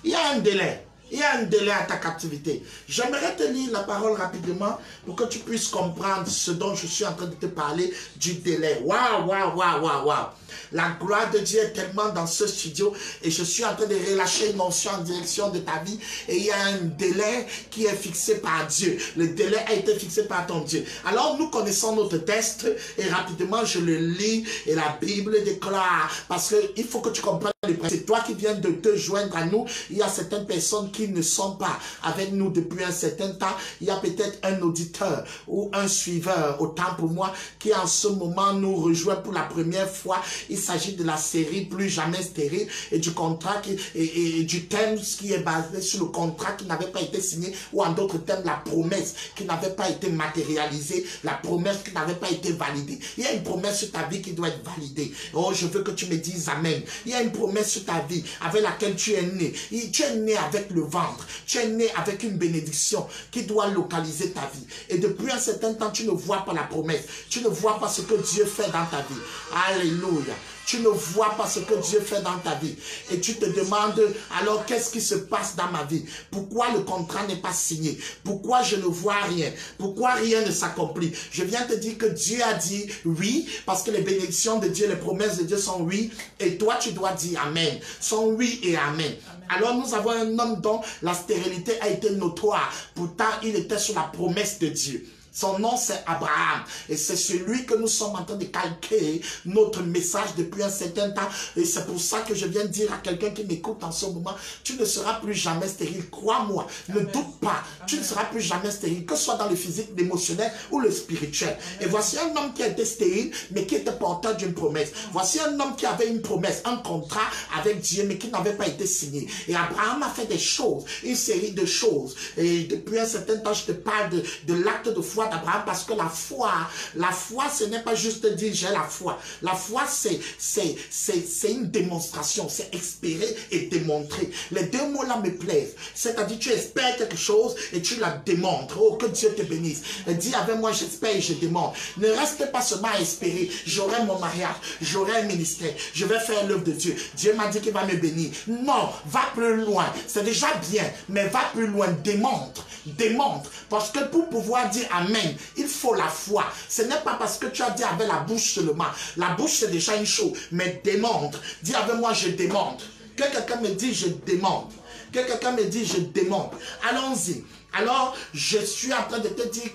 Il y a un délai. Il y a un délai à ta captivité. J'aimerais te lire la parole rapidement pour que tu puisses comprendre ce dont je suis en train de te parler du délai. Waouh, waouh, waouh, waouh, waouh. La gloire de Dieu est tellement dans ce studio et je suis en train de relâcher une onction en direction de ta vie. Et il y a un délai qui est fixé par Dieu. Le délai a été fixé par ton Dieu. Alors nous connaissons notre texte et rapidement je le lis et la Bible déclare, parce qu'il faut que tu comprennes le principe. C'est toi qui viens de te joindre à nous. Il y a certaines personnes qui ne sont pas avec nous depuis un certain temps. Il y a peut-être un auditeur ou un suiveur, autant pour moi, qui en ce moment nous rejoint pour la première fois. Il s'agit de la série Plus jamais stérile et du contrat et du thème qui est basé sur le contrat qui n'avait pas été signé, ou en d'autres termes la promesse qui n'avait pas été matérialisée, la promesse qui n'avait pas été validée. Il y a une promesse sur ta vie qui doit être validée. Oh, je veux que tu me dises amen. Il y a une promesse sur ta vie avec laquelle tu es né. Tu es né avec le ventre. Tu es né avec une bénédiction qui doit localiser ta vie. Et depuis un certain temps, tu ne vois pas la promesse. Tu ne vois pas ce que Dieu fait dans ta vie. Alléluia. Tu ne vois pas ce que Dieu fait dans ta vie. Et tu te demandes, alors qu'est-ce qui se passe dans ma vie? Pourquoi le contrat n'est pas signé? Pourquoi je ne vois rien? Pourquoi rien ne s'accomplit? Je viens te dire que Dieu a dit oui, parce que les bénédictions de Dieu, les promesses de Dieu sont oui. Et toi, tu dois dire amen. Sont oui et amen. Alors nous avons un homme dont la stérilité a été notoire. Pourtant, il était sur la promesse de Dieu. Son nom, c'est Abraham. Et c'est celui que nous sommes en train de calquer notre message depuis un certain temps. Et c'est pour ça que je viens dire à quelqu'un qui m'écoute en ce moment, tu ne seras plus jamais stérile. Crois-moi, ne doute pas. Tu ne seras plus jamais stérile, que ce soit dans le physique, l'émotionnel ou le spirituel. Et voici un homme qui a été stérile, mais qui était porteur d'une promesse. Voici un homme qui avait une promesse, un contrat avec Dieu, mais qui n'avait pas été signé. Et Abraham a fait des choses, une série de choses. Et depuis un certain temps, je te parle de l'acte de foi foi d'Abraham parce que la foi, ce n'est pas juste dire j'ai la foi. La foi, c'est une démonstration, c'est espérer et démontrer. Les deux mots-là me plaisent. C'est-à-dire, tu espères quelque chose et tu la démontres. Oh, que Dieu te bénisse. Et dis avec moi, j'espère et je démontre. Ne reste pas seulement à espérer. J'aurai mon mariage, j'aurai un ministère, je vais faire l'œuvre de Dieu. Dieu m'a dit qu'il va me bénir. Non, va plus loin. C'est déjà bien, mais va plus loin. Démontre. Démontre. Parce que pour pouvoir dire Amen, il faut la foi. Ce n'est pas parce que tu as dit avec la bouche seulement. La bouche, c'est déjà une chose. Mais démontre. Dis avec moi, je démontre. Que quelqu'un me dit, je démontre. Que quelqu'un me dit, je démontre. Allons-y. Alors, je suis en train de te dire,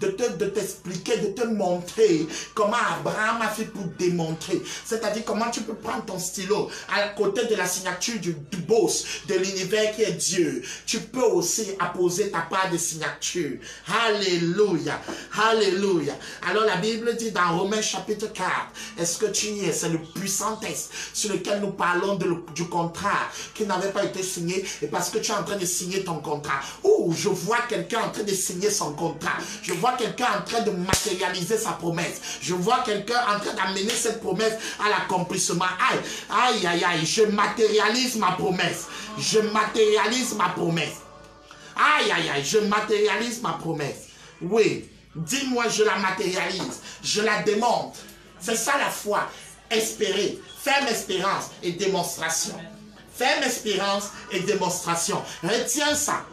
de t'expliquer, de te montrer comment Abraham a fait pour démontrer. C'est-à-dire comment tu peux prendre ton stylo à côté de la signature du boss de l'univers qui est Dieu. Tu peux aussi apposer ta part de signature. Alléluia. Alléluia. Alors, la Bible dit dans Romains chapitre 4, est-ce que tu y es? C'est le puissant texte sur lequel nous parlons du contrat qui n'avait pas été signé et parce que tu es en train de signer ton contrat. Oh, je vois quelqu'un en train de signer son contrat. Je vois quelqu'un en train de matérialiser sa promesse. Je vois quelqu'un en train d'amener cette promesse à l'accomplissement. Aïe, aïe, aïe, aïe, je matérialise ma promesse. Je matérialise ma promesse. Aïe, aïe, aïe, je matérialise ma promesse. Oui, dis-moi, je la matérialise. Je la démontre. C'est ça la foi. Espérer. Ferme espérance et démonstration. Ferme espérance et démonstration. Retiens ça.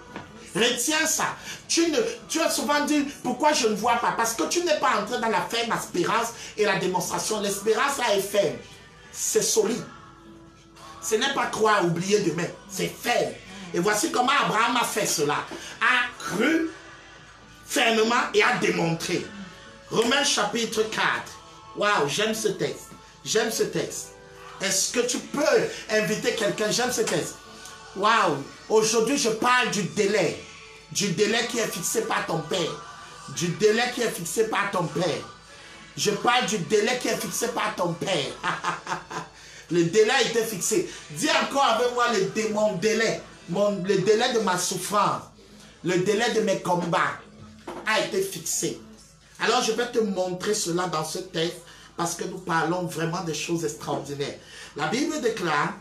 Retiens ça. Tu as souvent dit, pourquoi je ne vois pas? Parce que tu n'es pas entré dans la ferme espérance et la démonstration. L'espérance là est ferme. C'est solide. Ce n'est pas croire, oublier demain. C'est ferme. Et voici comment Abraham a fait cela. A cru fermement et a démontré. Romains chapitre 4. Waouh, j'aime ce texte. J'aime ce texte. Est-ce que tu peux inviter quelqu'un? J'aime ce texte. Waouh! Aujourd'hui, je parle du délai. Du délai qui est fixé par ton père. Du délai qui est fixé par ton père. Je parle du délai qui est fixé par ton père. Le délai a été fixé. Dis encore avec moi mon délai. Le délai de ma souffrance. Le délai de mes combats a été fixé. Alors, je vais te montrer cela dans ce texte parce que nous parlons vraiment de choses extraordinaires. La Bible déclare,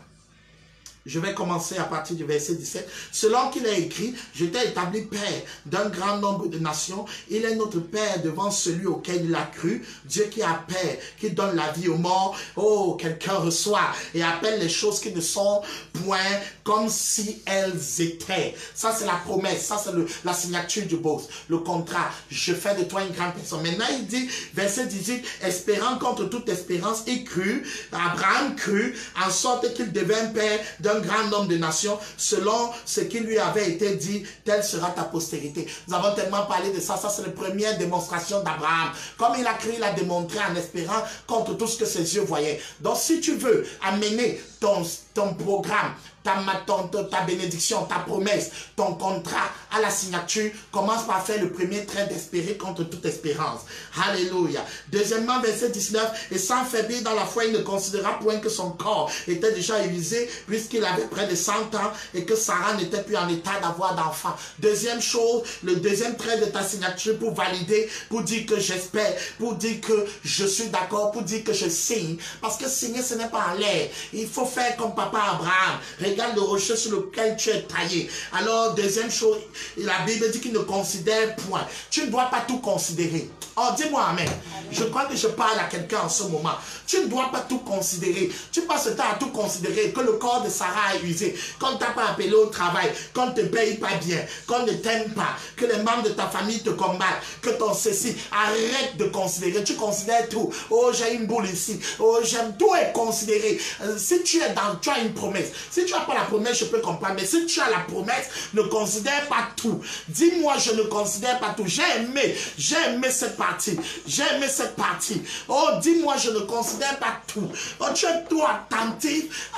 je vais commencer à partir du verset 17. Selon qu'il est écrit, je t'ai établi père d'un grand nombre de nations. Il est notre père devant celui auquel il a cru. Dieu qui a père, qui donne la vie aux morts. Oh, quelqu'un reçoit et appelle les choses qui ne sont point comme si elles étaient. Ça, c'est la promesse. Ça, c'est la signature du boss. Le contrat. Je fais de toi une grande personne. Maintenant, il dit, verset 18, espérant contre toute espérance, il crut. Abraham crut, en sorte qu'il devint père d'un grand nombre de nations, selon ce qui lui avait été dit, telle sera ta postérité. Nous avons tellement parlé de ça, ça c'est la première démonstration d'Abraham. Comme il a cru, il a démontré en espérant contre tout ce que ses yeux voyaient. Donc si tu veux amener ton programme, ta bénédiction, ta promesse, ton contrat à la signature, commence par faire le premier trait d'espérer contre toute espérance. Alléluia. Deuxièmement, verset 19, et sans faiblir dans la foi, il ne considéra point que son corps était déjà usé, puisqu'il avait près de 100 ans et que Sarah n'était plus en état d'avoir d'enfant. Deuxième chose, le deuxième trait de ta signature pour valider, pour dire que j'espère, pour dire que je suis d'accord, pour dire que je signe. Parce que signer, ce n'est pas en l'air. Il faut faire comme papa Abraham. Regarde le rocher sur lequel tu es taillé. Alors, deuxième chose, la Bible dit qu'il ne considère point. Tu ne dois pas tout considérer. Oh, dis-moi amen. Je crois que je parle à quelqu'un en ce moment. Tu ne dois pas tout considérer. Tu passes le temps à tout considérer. Que le corps de Sarah est usé. Qu'on ne t'a pas appelé au travail. Qu'on ne te paye pas bien. Qu'on ne t'aime pas. Que les membres de ta famille te combattent. Que ton ceci. Arrête de considérer. Tu considères tout. Oh, j'ai une boule ici. Oh, j'aime. Tout est considéré. Si tu as une promesse. Si tu n'as pas la promesse, je peux comprendre. Mais si tu as la promesse, ne considère pas tout. Dis-moi, je ne considère pas tout. J'ai aimé cette partie. J'ai aimé cette partie. Oh, dis-moi, je ne considère pas tout. Oh, tu es trop attentif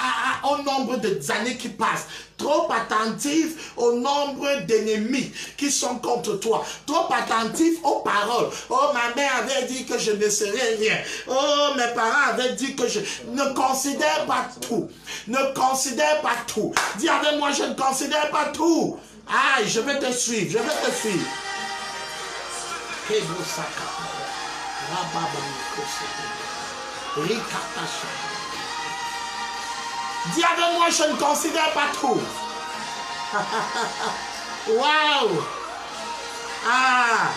au nombre d'années qui passent. Trop attentif au nombre d'ennemis qui sont contre toi. Trop attentif aux paroles. Oh, ma mère avait dit que je ne serais rien. Oh, mes parents avaient dit que je ne considère pas tout. Ne considère pas tout. Dis avec moi, je ne considère pas tout. Aïe, je vais te suivre. Je vais te suivre. Dis avec moi, je ne considère pas trop. Waouh! Ah!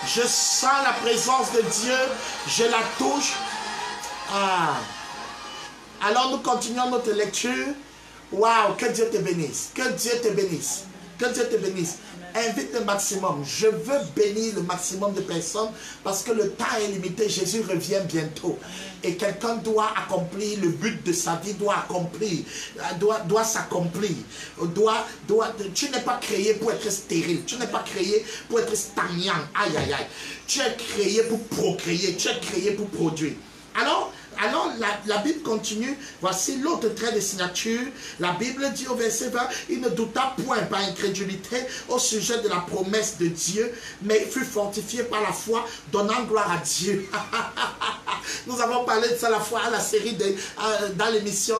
Je sens la présence de Dieu, je la touche. Ah! Alors nous continuons notre lecture. Waouh! Que Dieu te bénisse. Que Dieu te bénisse. Que Dieu te bénisse. Invite le maximum. Je veux bénir le maximum de personnes parce que le temps est limité. Jésus revient bientôt. Et quelqu'un doit accomplir le but de sa vie, doit accomplir, doit s'accomplir. Tu n'es pas créé pour être stérile. Tu n'es pas créé pour être stagnant. Aïe, aïe, aïe. Tu es créé pour procréer. Tu es créé pour produire. Alors la Bible continue. Voici l'autre trait de signature. La Bible dit au verset 20, il ne douta point par incrédulité au sujet de la promesse de Dieu, mais il fut fortifié par la foi, donnant gloire à Dieu. Nous avons parlé de ça la fois à la série dans l'émission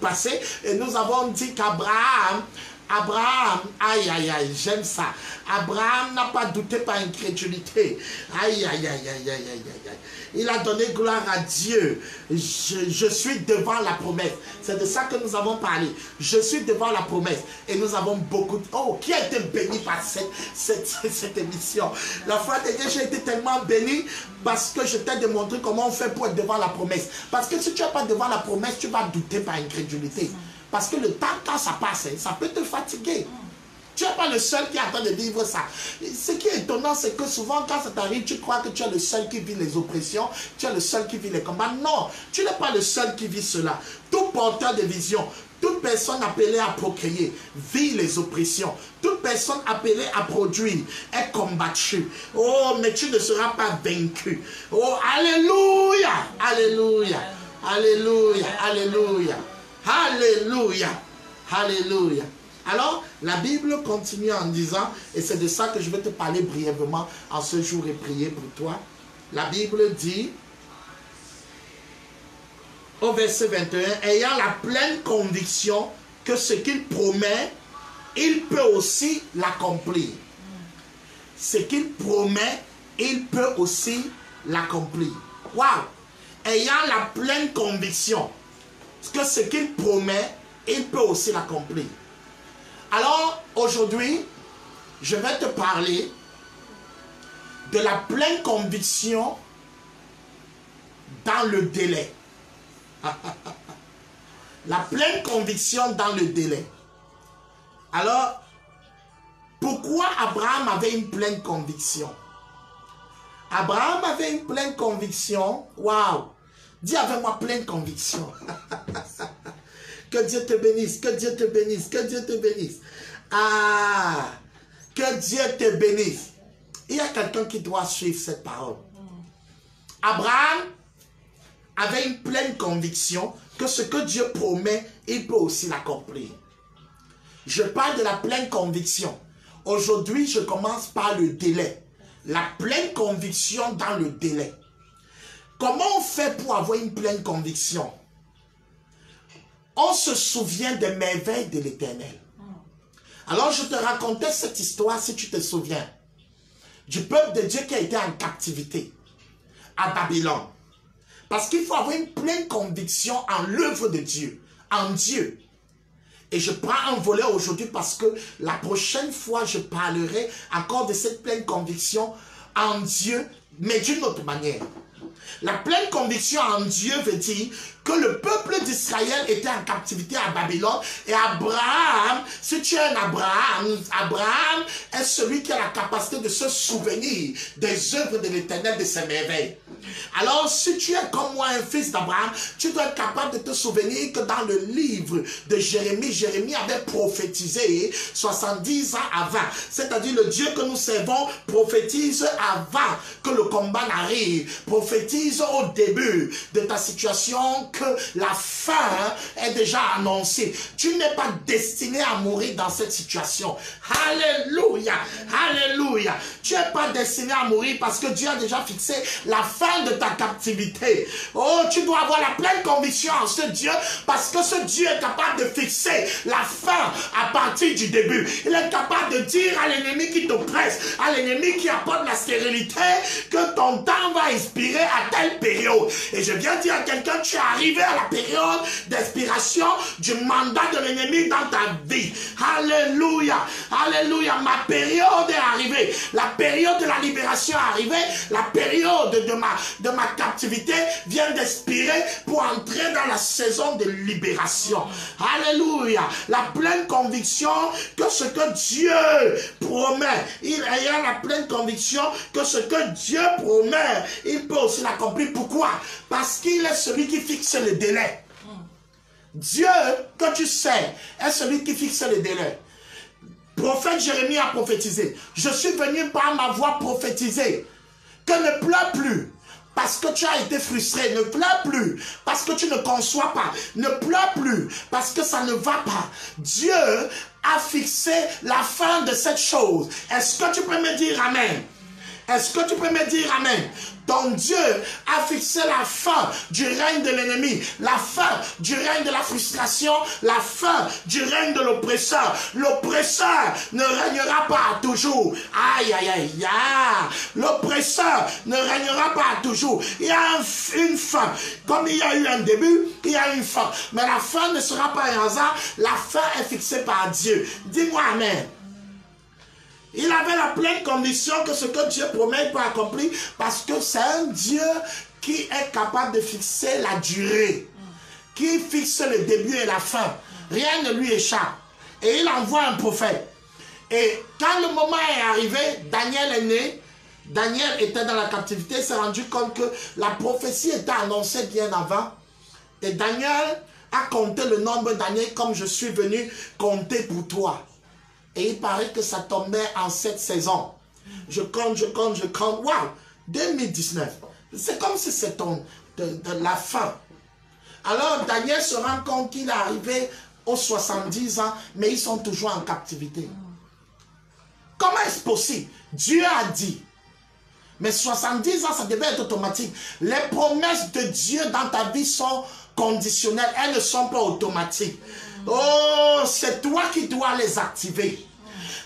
passée, et nous avons dit qu'Abraham, aïe, aïe, aïe, j'aime ça. Abraham n'a pas douté par incrédulité. Aïe, aïe, aïe, aïe, aïe, aïe, aïe. Il a donné gloire à Dieu. Je suis devant la promesse. C'est de ça que nous avons parlé. Je suis devant la promesse. Et nous avons beaucoup de... Oh, qui a été béni par cette émission? La fois dernière, j'ai été tellement béni parce que je t'ai démontré comment on fait pour être devant la promesse. Parce que si tu n'es pas devant la promesse, tu vas douter par incrédulité. Parce que le temps, quand ça passe, ça peut te fatiguer. Tu n'es pas le seul qui est en train de vivre ça. Ce qui est étonnant, c'est que souvent, quand ça t'arrive, tu crois que tu es le seul qui vit les oppressions, tu es le seul qui vit les combats. Non, tu n'es pas le seul qui vit cela. Tout porteur de vision, toute personne appelée à procréer, vit les oppressions. Toute personne appelée à produire est combattue. Oh, mais tu ne seras pas vaincu. Oh, alléluia, alléluia, alléluia, alléluia. Alléluia, alléluia. Alors, la Bible continue en disant, et c'est de ça que je vais te parler brièvement en ce jour et prier pour toi. La Bible dit, au verset 21, ayant la pleine conviction que ce qu'il promet, il peut aussi l'accomplir. Ce qu'il promet, il peut aussi l'accomplir. Waouh! Ayant la pleine conviction que ce qu'il promet, il peut aussi l'accomplir. Alors, aujourd'hui, je vais te parler de la pleine conviction dans le délai. La pleine conviction dans le délai. Alors, pourquoi Abraham avait une pleine conviction? Abraham avait une pleine conviction. Waouh! Dis avec moi, pleine conviction. Que Dieu te bénisse, que Dieu te bénisse, que Dieu te bénisse. Ah, que Dieu te bénisse. Il y a quelqu'un qui doit suivre cette parole. Abraham avait une pleine conviction que ce que Dieu promet, il peut aussi l'accomplir. Je parle de la pleine conviction. Aujourd'hui, je commence par le délai. La pleine conviction dans le délai. Comment on fait pour avoir une pleine conviction? On se souvient des merveilles de l'Éternel. Alors je te racontais cette histoire, si tu te souviens, du peuple de Dieu qui a été en captivité à Babylone. Parce qu'il faut avoir une pleine conviction en l'œuvre de Dieu, en Dieu. Et je prends un volet aujourd'hui parce que la prochaine fois, je parlerai encore de cette pleine conviction en Dieu, mais d'une autre manière. La pleine conviction en Dieu veut dire que le peuple d'Israël était en captivité à Babylone et Abraham, si tu es un Abraham, Abraham est celui qui a la capacité de se souvenir des œuvres de l'Éternel, de ses merveilles. Alors, si tu es comme moi un fils d'Abraham, tu dois être capable de te souvenir que dans le livre de Jérémie, Jérémie avait prophétisé 70 ans avant. C'est-à-dire le Dieu que nous servons prophétise avant que le combat n'arrive. Prophétise au début de ta situation que la fin est déjà annoncée. Tu n'es pas destiné à mourir dans cette situation. Alléluia, alléluia. Tu n'es pas destiné à mourir parce que Dieu a déjà fixé la fin de ta captivité. Oh, tu dois avoir la pleine conviction en ce Dieu parce que ce Dieu est capable de fixer la fin à partir du début. Il est capable de dire à l'ennemi qui t'oppresse, à l'ennemi qui apporte la stérilité, que ton temps va expirer à telle période. Et je viens dire à quelqu'un, tu es arrivé à la période d'expiration du mandat de l'ennemi dans ta vie. Alléluia, alléluia. Ma période est arrivée. La période de la libération est arrivée. La période de ma captivité vient d'expirer pour entrer dans la saison de libération. Alléluia. La pleine conviction que ce que Dieu promet, il a la pleine conviction que ce que Dieu promet, il peut aussi l'accomplir. Pourquoi? Parce qu'il est celui qui fixe le délai. Dieu, que tu sais, est celui qui fixe le délai. Prophète Jérémie a prophétisé. Je suis venu par ma voix prophétiser que ne pleure plus parce que tu as été frustré. Ne pleure plus parce que tu ne conçois pas. Ne pleure plus parce que ça ne va pas. Dieu a fixé la fin de cette chose. Est-ce que tu peux me dire amen? Est-ce que tu peux me dire amen? Ton Dieu a fixé la fin du règne de l'ennemi, la fin du règne de la frustration, la fin du règne de l'oppresseur. L'oppresseur ne régnera pas toujours. Aïe, aïe, aïe, aïe. L'oppresseur ne régnera pas toujours. Il y a une fin. Comme il y a eu un début, il y a une fin. Mais la fin ne sera pas un hasard. La fin est fixée par Dieu. Dis-moi amen. Il avait la pleine conviction que ce que Dieu promet, il peut accomplir parce que c'est un Dieu qui est capable de fixer la durée, qui fixe le début et la fin. Rien ne lui échappe. Et il envoie un prophète. Et quand le moment est arrivé, Daniel est né. Daniel était dans la captivité, il s'est rendu compte que la prophétie était annoncée bien avant. Et Daniel a compté le nombre d'années comme je suis venu compter pour toi. Et il paraît que ça tombait en 7 saisons. Je compte. Waouh, 2019. C'est comme si c'était la fin. Alors Daniel se rend compte qu'il est arrivé aux 70 ans, mais ils sont toujours en captivité. Comment est-ce possible? Dieu a dit. Mais 70 ans, ça devait être automatique. Les promesses de Dieu dans ta vie sont conditionnelles. Elles ne sont pas automatiques. Oh, c'est toi qui dois les activer.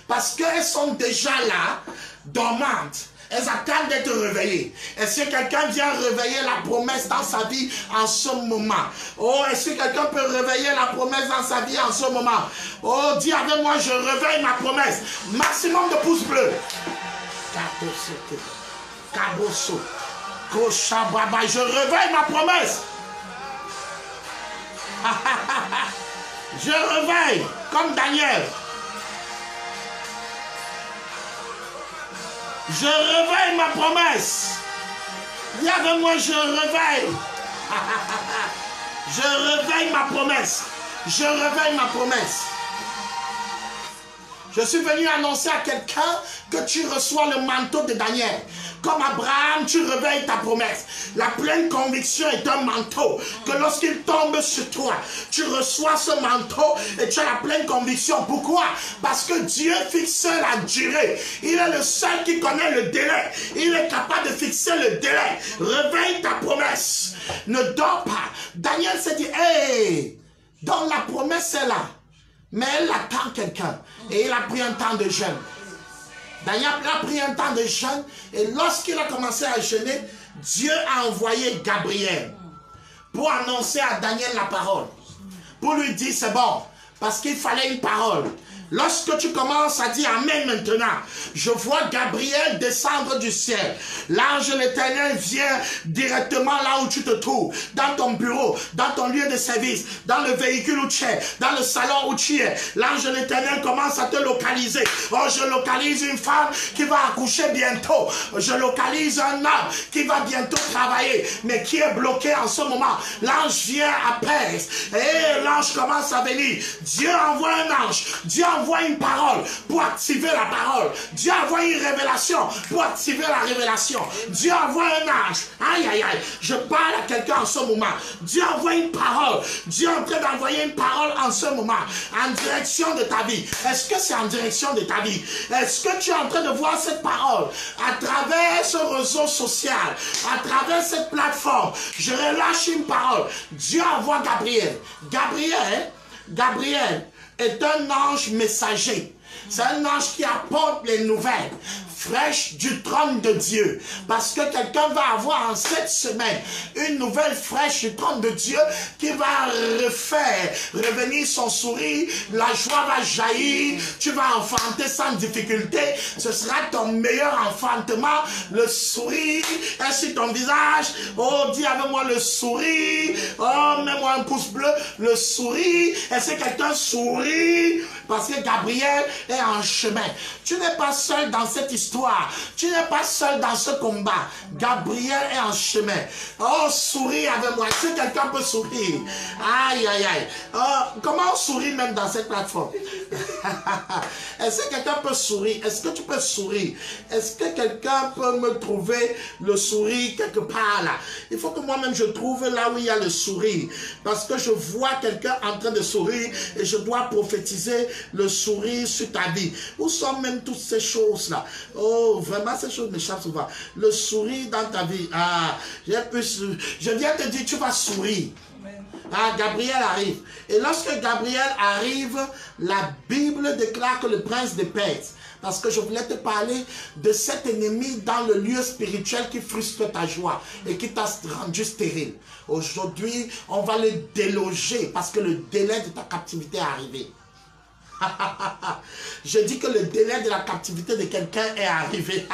Parce qu'elles sont déjà là, dormantes. Elles attendent d'être réveillées. Est-ce que quelqu'un vient réveiller la promesse dans sa vie en ce moment? Oh, est-ce que quelqu'un peut réveiller la promesse dans sa vie en ce moment? Oh, dis avec moi, je réveille ma promesse. Maximum de pouces bleus. Kaboso. Koshababa, je réveille ma promesse. Je réveille, comme Daniel. Je réveille ma promesse. Viens avec moi, je réveille. Je réveille ma promesse. Je réveille ma promesse. Je suis venu annoncer à quelqu'un que tu reçois le manteau de Daniel. Comme Abraham, tu réveilles ta promesse. La pleine conviction est un manteau que lorsqu'il tombe sur toi, tu reçois ce manteau et tu as la pleine conviction. Pourquoi? Parce que Dieu fixe la durée. Il est le seul qui connaît le délai. Il est capable de fixer le délai. Réveille ta promesse. Ne dors pas. Daniel s'est dit, hey, donc la promesse est là. Mais elle attend quelqu'un. Et il a pris un temps de jeûne. Daniel a pris un temps de jeûne. Et lorsqu'il a commencé à jeûner, Dieu a envoyé Gabriel pour annoncer à Daniel la parole. Pour lui dire, c'est bon. Parce qu'il fallait une parole. Lorsque tu commences à dire Amen maintenant, je vois Gabriel descendre du ciel. L'ange de l'Éternel vient directement là où tu te trouves, dans ton bureau, dans ton lieu de service, dans le véhicule où tu es, dans le salon où tu es. L'ange de l'Éternel commence à te localiser. Oh, je localise une femme qui va accoucher bientôt. Je localise un homme qui va bientôt travailler, mais qui est bloqué en ce moment. L'ange vient à Perse et l'ange commence à venir. Dieu envoie un ange. Dieu envoie envoie une parole pour activer la parole. Dieu envoie une révélation pour activer la révélation. Dieu envoie un ange. Aïe, aïe, aïe. Je parle à quelqu'un en ce moment. Dieu envoie une parole. Dieu est en train d'envoyer une parole en ce moment, en direction de ta vie. Est-ce que c'est en direction de ta vie? Est-ce que tu es en train de voir cette parole à travers ce réseau social, à travers cette plateforme? Je relâche une parole. Dieu envoie Gabriel. Gabriel est un ange messager. C'est un ange qui apporte les nouvelles fraîches du trône de Dieu. Parce que quelqu'un va avoir en cette semaine une nouvelle fraîche du trône de Dieu qui va refaire revenir son sourire. La joie va jaillir. Tu vas enfanter sans difficulté. Ce sera ton meilleur enfantement. Le sourire est sur ton visage. Oh, dis avec moi le sourire. Oh, mets-moi un pouce bleu. Le sourire. Est-ce que quelqu'un sourit? Parce que Gabriel est en chemin. Tu n'es pas seul dans cette histoire. Tu n'es pas seul dans ce combat. Gabriel est en chemin. Oh, souris avec moi. Est-ce que quelqu'un peut sourire? Aïe, aïe, aïe. Oh, comment on sourit même dans cette plateforme? Est-ce que quelqu'un peut sourire? Est-ce que tu peux sourire? Est-ce que quelqu'un peut me trouver le sourire quelque part là? Il faut que moi-même je trouve là où il y a le sourire. Parce que je vois quelqu'un en train de sourire et je dois prophétiser le sourire sur ta vie. Où sont même toutes ces choses-là? Oh, vraiment, ces choses m'échappent souvent. Le sourire dans ta vie. Ah, je viens te dire, tu vas sourire. Ah, Gabriel arrive. Et lorsque Gabriel arrive, la Bible déclare que le prince de Perse, parce que je voulais te parler de cet ennemi dans le lieu spirituel qui frustre ta joie et qui t'a rendu stérile. Aujourd'hui, on va le déloger parce que le délai de ta captivité est arrivé. Je dis que le délai de la captivité de quelqu'un est arrivé.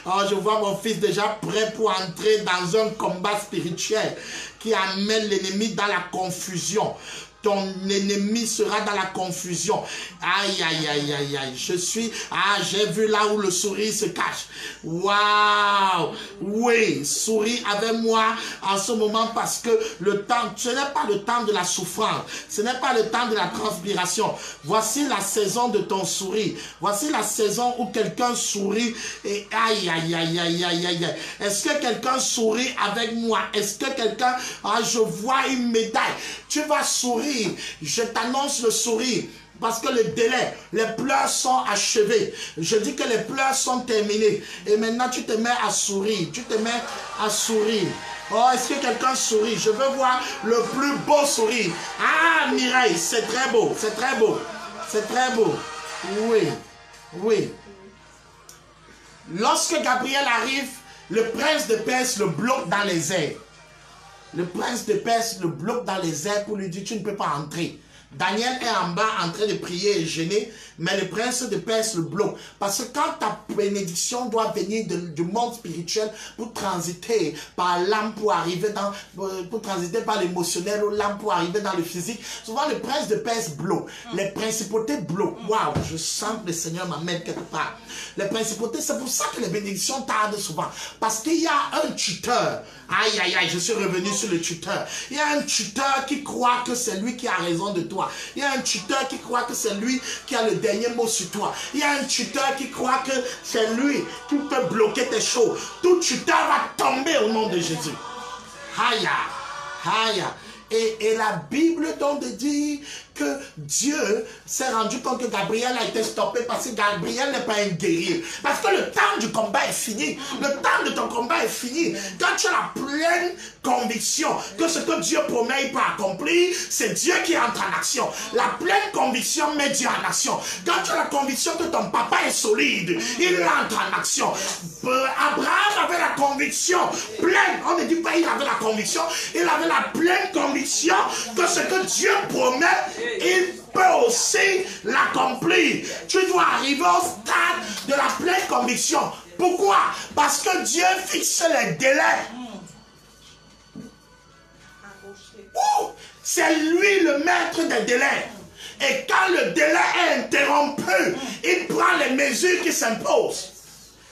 Oh, je vois mon fils déjà prêt pour entrer dans un combat spirituel qui amène l'ennemi dans la confusion. Ton ennemi sera dans la confusion. Aïe, aïe, aïe, aïe, aïe. J'ai vu là où le sourire se cache. Waouh! Oui, souris avec moi en ce moment parce que le temps, ce n'est pas le temps de la souffrance. Ce n'est pas le temps de la transpiration. Voici la saison de ton sourire. Voici la saison où quelqu'un sourit et aïe, aïe, aïe, aïe, aïe, aïe. Est-ce que quelqu'un sourit avec moi? Est-ce que quelqu'un, je vois une médaille. Tu vas sourire. Je t'annonce le sourire. Parce que le délai, les pleurs sont achevés. Je dis que les pleurs sont terminés. Et maintenant, tu te mets à sourire. Tu te mets à sourire. Oh, est-ce que quelqu'un sourit? Je veux voir le plus beau sourire. Ah, Mireille, c'est très beau. C'est très beau. C'est très beau. Oui. Oui. Lorsque Gabriel arrive, le prince de Perse le bloque dans les airs. Le prince de Perse le bloque dans les airs pour lui dire, tu ne peux pas entrer. Daniel est en bas en train de prier et gêner, mais le prince de Perse le bloque. Parce que quand ta bénédiction doit venir du monde spirituel pour transiter par l'âme, pour arriver pour transiter par l'émotionnel ou l'âme pour arriver dans le physique, souvent le prince de Perse bloque. Les principautés bloquent. Waouh, je sens que le Seigneur m'amène quelque part. Les principautés, c'est pour ça que les bénédictions tardent souvent. Parce qu'il y a un tuteur. Aïe, aïe, aïe, je suis revenu sur le tuteur. Il y a un tuteur qui croit que c'est lui qui a raison de toi. Il y a un tuteur qui croit que c'est lui qui a le dernier mot sur toi. Il y a un tuteur qui croit que c'est lui qui peut bloquer tes choses. Tout tuteur va tomber au nom de Jésus. Aïe, aïe. Et la Bible donc dit que Dieu s'est rendu compte que Gabriel a été stoppé parce que Gabriel n'est pas un guerrier. Parce que le temps du combat est fini. Le temps de ton combat est fini. Quand tu as la pleine conviction que ce que Dieu promet, il peut accomplir, c'est Dieu qui entre en action. La pleine conviction met Dieu en action. Quand tu as la conviction que ton papa est solide, il entre en action. Abraham avait la conviction pleine. On ne dit pas il avait la conviction. Il avait la pleine conviction que ce que Dieu promet, il peut aussi l'accomplir. Tu dois arriver au stade de la pleine conviction. Pourquoi? Parce que Dieu fixe les délais. C'est lui le maître des délais. Et quand le délai est interrompu, il prend les mesures qui s'imposent.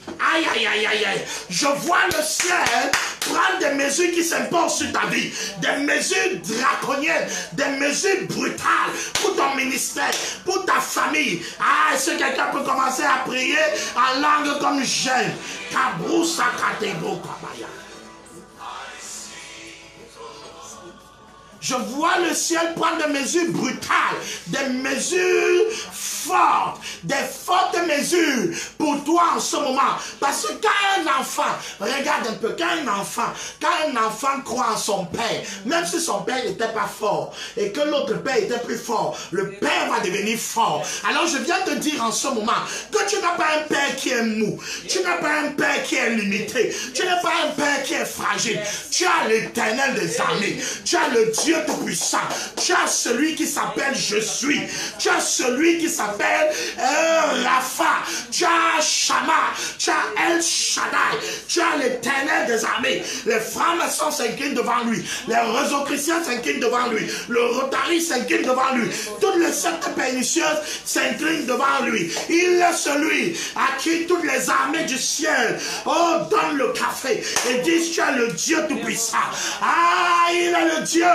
Aïe, aïe, aïe, aïe, aïe. Je vois le ciel prendre des mesures qui s'imposent sur ta vie. Des mesures draconiennes, des mesures brutales pour ton ministère, pour ta famille. Ah, est-ce que quelqu'un peut commencer à prier en langue comme j'aime? Kabroussa katebo kabaya. Je vois le ciel prendre des mesures brutales, des mesures fortes, des fortes mesures pour toi en ce moment. Parce que quand un enfant, regarde un peu, quand un enfant croit en son père, même si son père n'était pas fort et que l'autre père était plus fort, le père va devenir fort. Alors je viens te dire en ce moment que tu n'as pas un père qui est mou, tu n'as pas un père qui est limité, tu n'as pas un père qui est fragile. Tu as l'Éternel des armées, tu as le Dieu tout-puissant, tu as celui qui s'appelle Je suis, tu as celui qui s'appelle Rapha, tu as Shama, tu as El Shaddai, tu as l'Éternel des armées. Les francs-maçons s'inclinent devant lui, les réseaux chrétiens s'inclinent devant lui, le Rotary s'incline devant lui, toutes les sectes pernicieuses s'inclinent devant lui. Il est celui à qui toutes les armées du ciel donnent le café et disent tu as le Dieu tout-puissant. Ah, il est le Dieu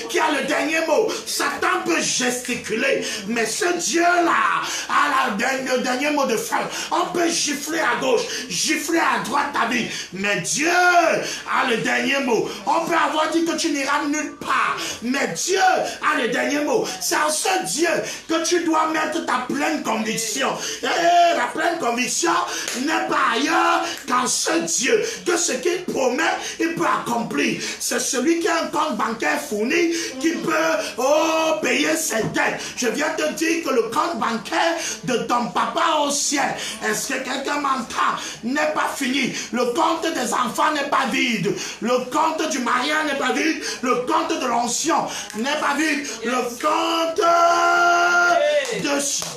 qui a le dernier mot. Satan peut gesticuler, mais ce Dieu-là a le dernier mot de fin. On peut gifler à gauche, gifler à droite ta vie, mais Dieu a le dernier mot. On peut avoir dit que tu n'iras nulle part, mais Dieu a le dernier mot. C'est en ce Dieu que tu dois mettre ta pleine conviction. Et la pleine conviction n'est pas ailleurs qu'en ce Dieu, que ce qu'il promet, il peut accomplir. C'est celui qui a un compte bancaire fourni, qui peut payer ses dettes. Je viens te dire que le compte bancaire de ton papa au ciel, est-ce que quelqu'un m'entend, n'est pas fini. Le compte des enfants n'est pas vide. Le compte du mariage n'est pas vide. Le compte de l'onction n'est pas vide. Le compte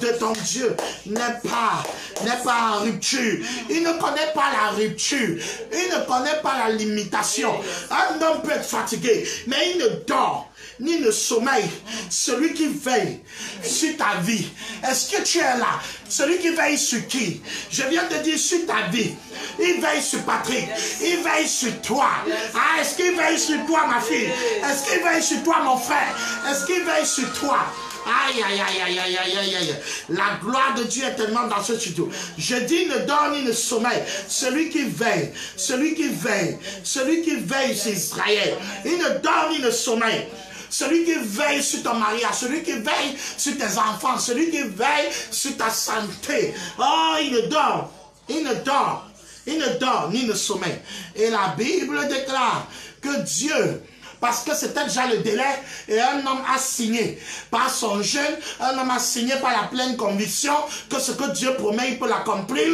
de ton Dieu n'est pas en rupture. Il ne connaît pas la rupture. Il ne connaît pas la limitation. Un homme peut être fatigué, mais il ne dort ni ne sommeille. Celui qui veille sur ta vie, est-ce que tu es là? Celui qui veille sur qui? Je viens de dire sur ta vie. Il veille sur Patrick. Il veille sur toi. Ah, est-ce qu'il veille sur toi, ma fille? Est-ce qu'il veille sur toi, mon frère? Est-ce qu'il veille sur toi? Aïe, aïe, aïe, aïe, aïe, aïe, aïe, aïe. La gloire de Dieu est tellement dans ce studio. Je dis ne dort ni ne sommeille. Celui qui veille, celui qui veille, celui qui veille sur Israël. Il ne dort ni ne sommeille. Celui qui veille sur ton mariage, celui qui veille sur tes enfants, celui qui veille sur ta santé. Oh, il ne dort, il ne dort, il ne dort ni ne sommeille. Et la Bible déclare que Dieu, parce que c'était déjà le délai, et un homme a signé par son jeûne, un homme a signé par la pleine conviction que ce que Dieu promet, il peut l'accomplir.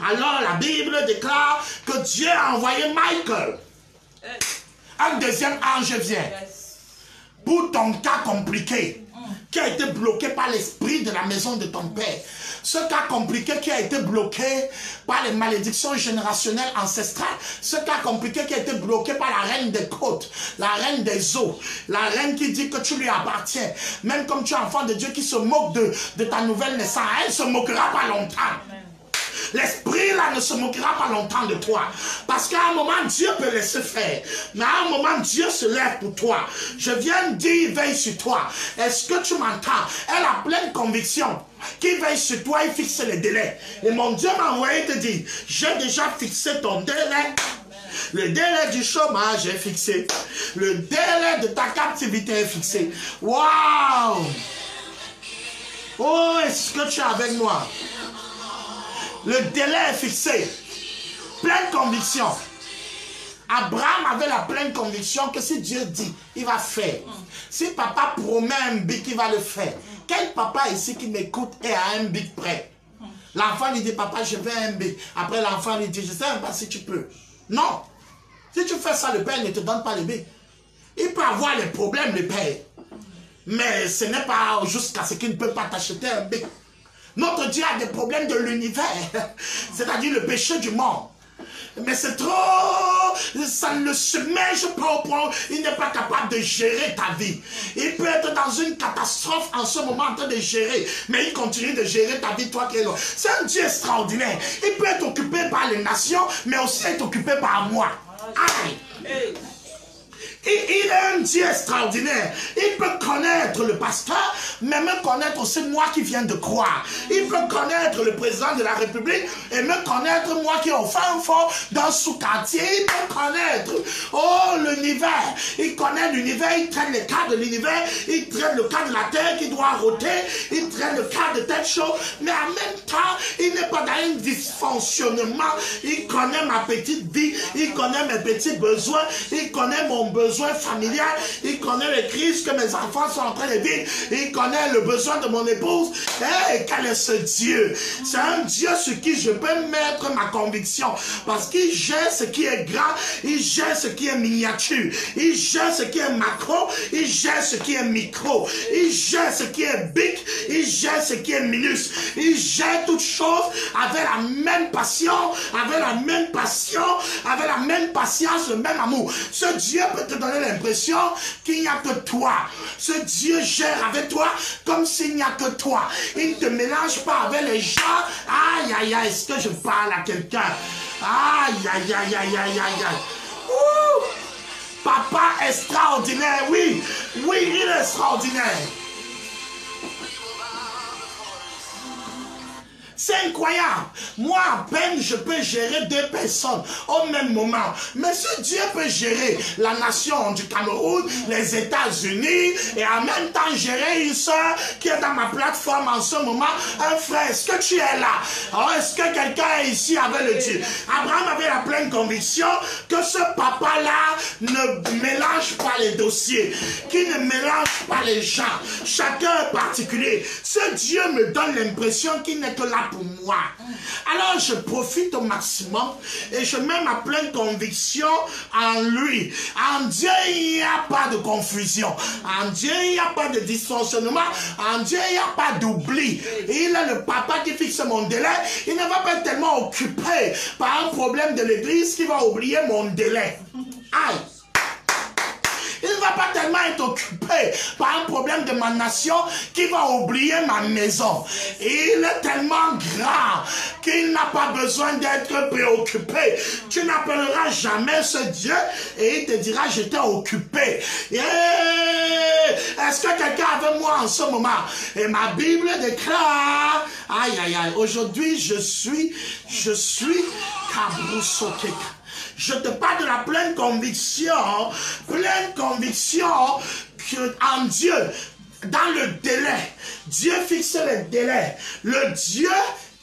Alors la Bible déclare que Dieu a envoyé Michael. Un deuxième ange vient pour ton cas compliqué, qui a été bloqué par l'esprit de la maison de ton père. Ce cas compliqué qui a été bloqué par les malédictions générationnelles ancestrales. Ce cas compliqué qui a été bloqué par la reine des côtes, la reine des eaux, la reine qui dit que tu lui appartiens. Même comme tu es enfant de Dieu qui se moque de ta nouvelle naissance, elle ne se moquera pas longtemps. L'esprit là ne se moquera pas longtemps de toi. Parce qu'à un moment, Dieu peut laisser faire. Mais à un moment, Dieu se lève pour toi. Je viens de dire, veille sur toi. Est-ce que tu m'entends? Elle a pleine conviction. Qui veille sur toi, il fixe les délais. Et mon Dieu m'a envoyé te dire, j'ai déjà fixé ton délai. Le délai du chômage est fixé. Le délai de ta captivité est fixé. Waouh! Oh, est-ce que tu es avec moi? Le délai est fixé. Pleine conviction. Abraham avait la pleine conviction que si Dieu dit, il va faire. Si papa promet un bic, il va le faire. Quel papa ici qui m'écoute est à un bic près? L'enfant lui dit, papa, je veux un bic. Après, l'enfant lui dit, je ne sais même pas si tu peux. Non. Si tu fais ça, le père ne te donne pas le bic. Il peut avoir les problèmes, le père. Mais ce n'est pas jusqu'à ce qu'il ne peut pas t'acheter un bic. Notre Dieu a des problèmes de l'univers, c'est-à-dire le péché du monde. Mais c'est trop, ça ne le submerge pas au point, il n'est pas capable de gérer ta vie. Il peut être dans une catastrophe en ce moment en train de gérer, mais il continue de gérer ta vie, toi qui es là. C'est un Dieu extraordinaire. Il peut être occupé par les nations, mais aussi être occupé par moi. Aïe. Il est un Dieu extraordinaire. Il peut connaître le pasteur, mais me connaître aussi moi qui viens de croire. Il peut connaître le président de la République et me connaître moi qui est au fin fond dans sous-quartier. Il peut connaître l'univers. Il connaît l'univers, il traite les cas de l'univers, il traite le cas de la terre qui doit roter, il traite le cas de telle chose, mais en même temps, il n'est pas dans un dysfonctionnement. Il connaît ma petite vie, il connaît mes petits besoins, il connaît mon besoin familial, il connaît les crises que mes enfants sont en train de vivre, il connaît le besoin de mon épouse. Et quel est ce Dieu? C'est un Dieu sur qui je peux mettre ma conviction, parce qu'il gère ce qui est grand, il gère ce qui est miniature, il gère ce qui est macro, il gère ce qui est micro, il gère ce qui est big, il gère ce qui est minus, il gère toutes choses avec la même passion, avec la même passion, avec la même patience, le même amour. Ce Dieu peut te donner l'impression qu'il n'y a que toi. Ce Dieu gère avec toi comme s'il n'y a que toi. Il ne te mélange pas avec les gens. Aïe, aïe, aïe, est-ce que je parle à quelqu'un? Aïe, aïe, aïe, aïe, aïe, aïe, aïe. Ouh! Papa extraordinaire, oui, oui, il est extraordinaire. C'est incroyable. Moi, à peine, je peux gérer 2 personnes au même moment. Mais ce Dieu peut gérer la nation du Cameroun, les États-Unis, et en même temps gérer une soeur qui est dans ma plateforme en ce moment. Un frère, est-ce que tu es là? Alors, est-ce que quelqu'un est ici avec le Dieu? Abraham avait la pleine conviction que ce papa-là ne mélange pas les dossiers, qu'il ne mélange pas les gens. Chacun est particulier. Ce Dieu me donne l'impression qu'il n'est que là pour moi. Alors je profite au maximum et je mets ma pleine conviction en lui. En Dieu, il n'y a pas de confusion. En Dieu, il n'y a pas de dysfonctionnement. En Dieu, il n'y a pas d'oubli. Il est le papa qui fixe mon délai. Il ne va pas être tellement occupé par un problème de l'église qu'il va oublier mon délai. Aïe! Il ne va pas tellement être occupé par un problème de ma nation qu'il va oublier ma maison. Il est tellement grand qu'il n'a pas besoin d'être préoccupé. Tu n'appelleras jamais ce Dieu et il te dira je t'ai occupé. Est-ce que quelqu'un avec moi en ce moment? Et ma Bible déclare, aïe aïe aïe, aujourd'hui je suis Kabrusokeka. Je te parle de la pleine conviction en Dieu, dans le délai. Dieu fixe les délais. Le Dieu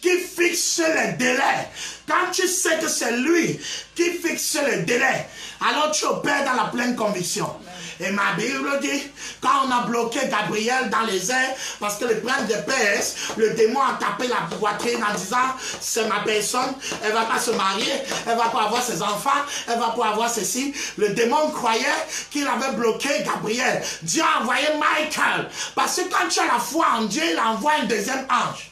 qui fixe les délais. Quand tu sais que c'est lui qui fixe les délais, alors tu opères dans la pleine conviction. Et ma Bible dit, quand on a bloqué Gabriel dans les airs, parce que le prince de Perse, le démon a tapé la poitrine en disant, c'est ma personne, elle ne va pas se marier, elle ne va pas avoir ses enfants, elle ne va pas avoir ceci. Le démon croyait qu'il avait bloqué Gabriel. Dieu a envoyé Michael. Parce que quand tu as la foi en Dieu, il envoie un deuxième ange.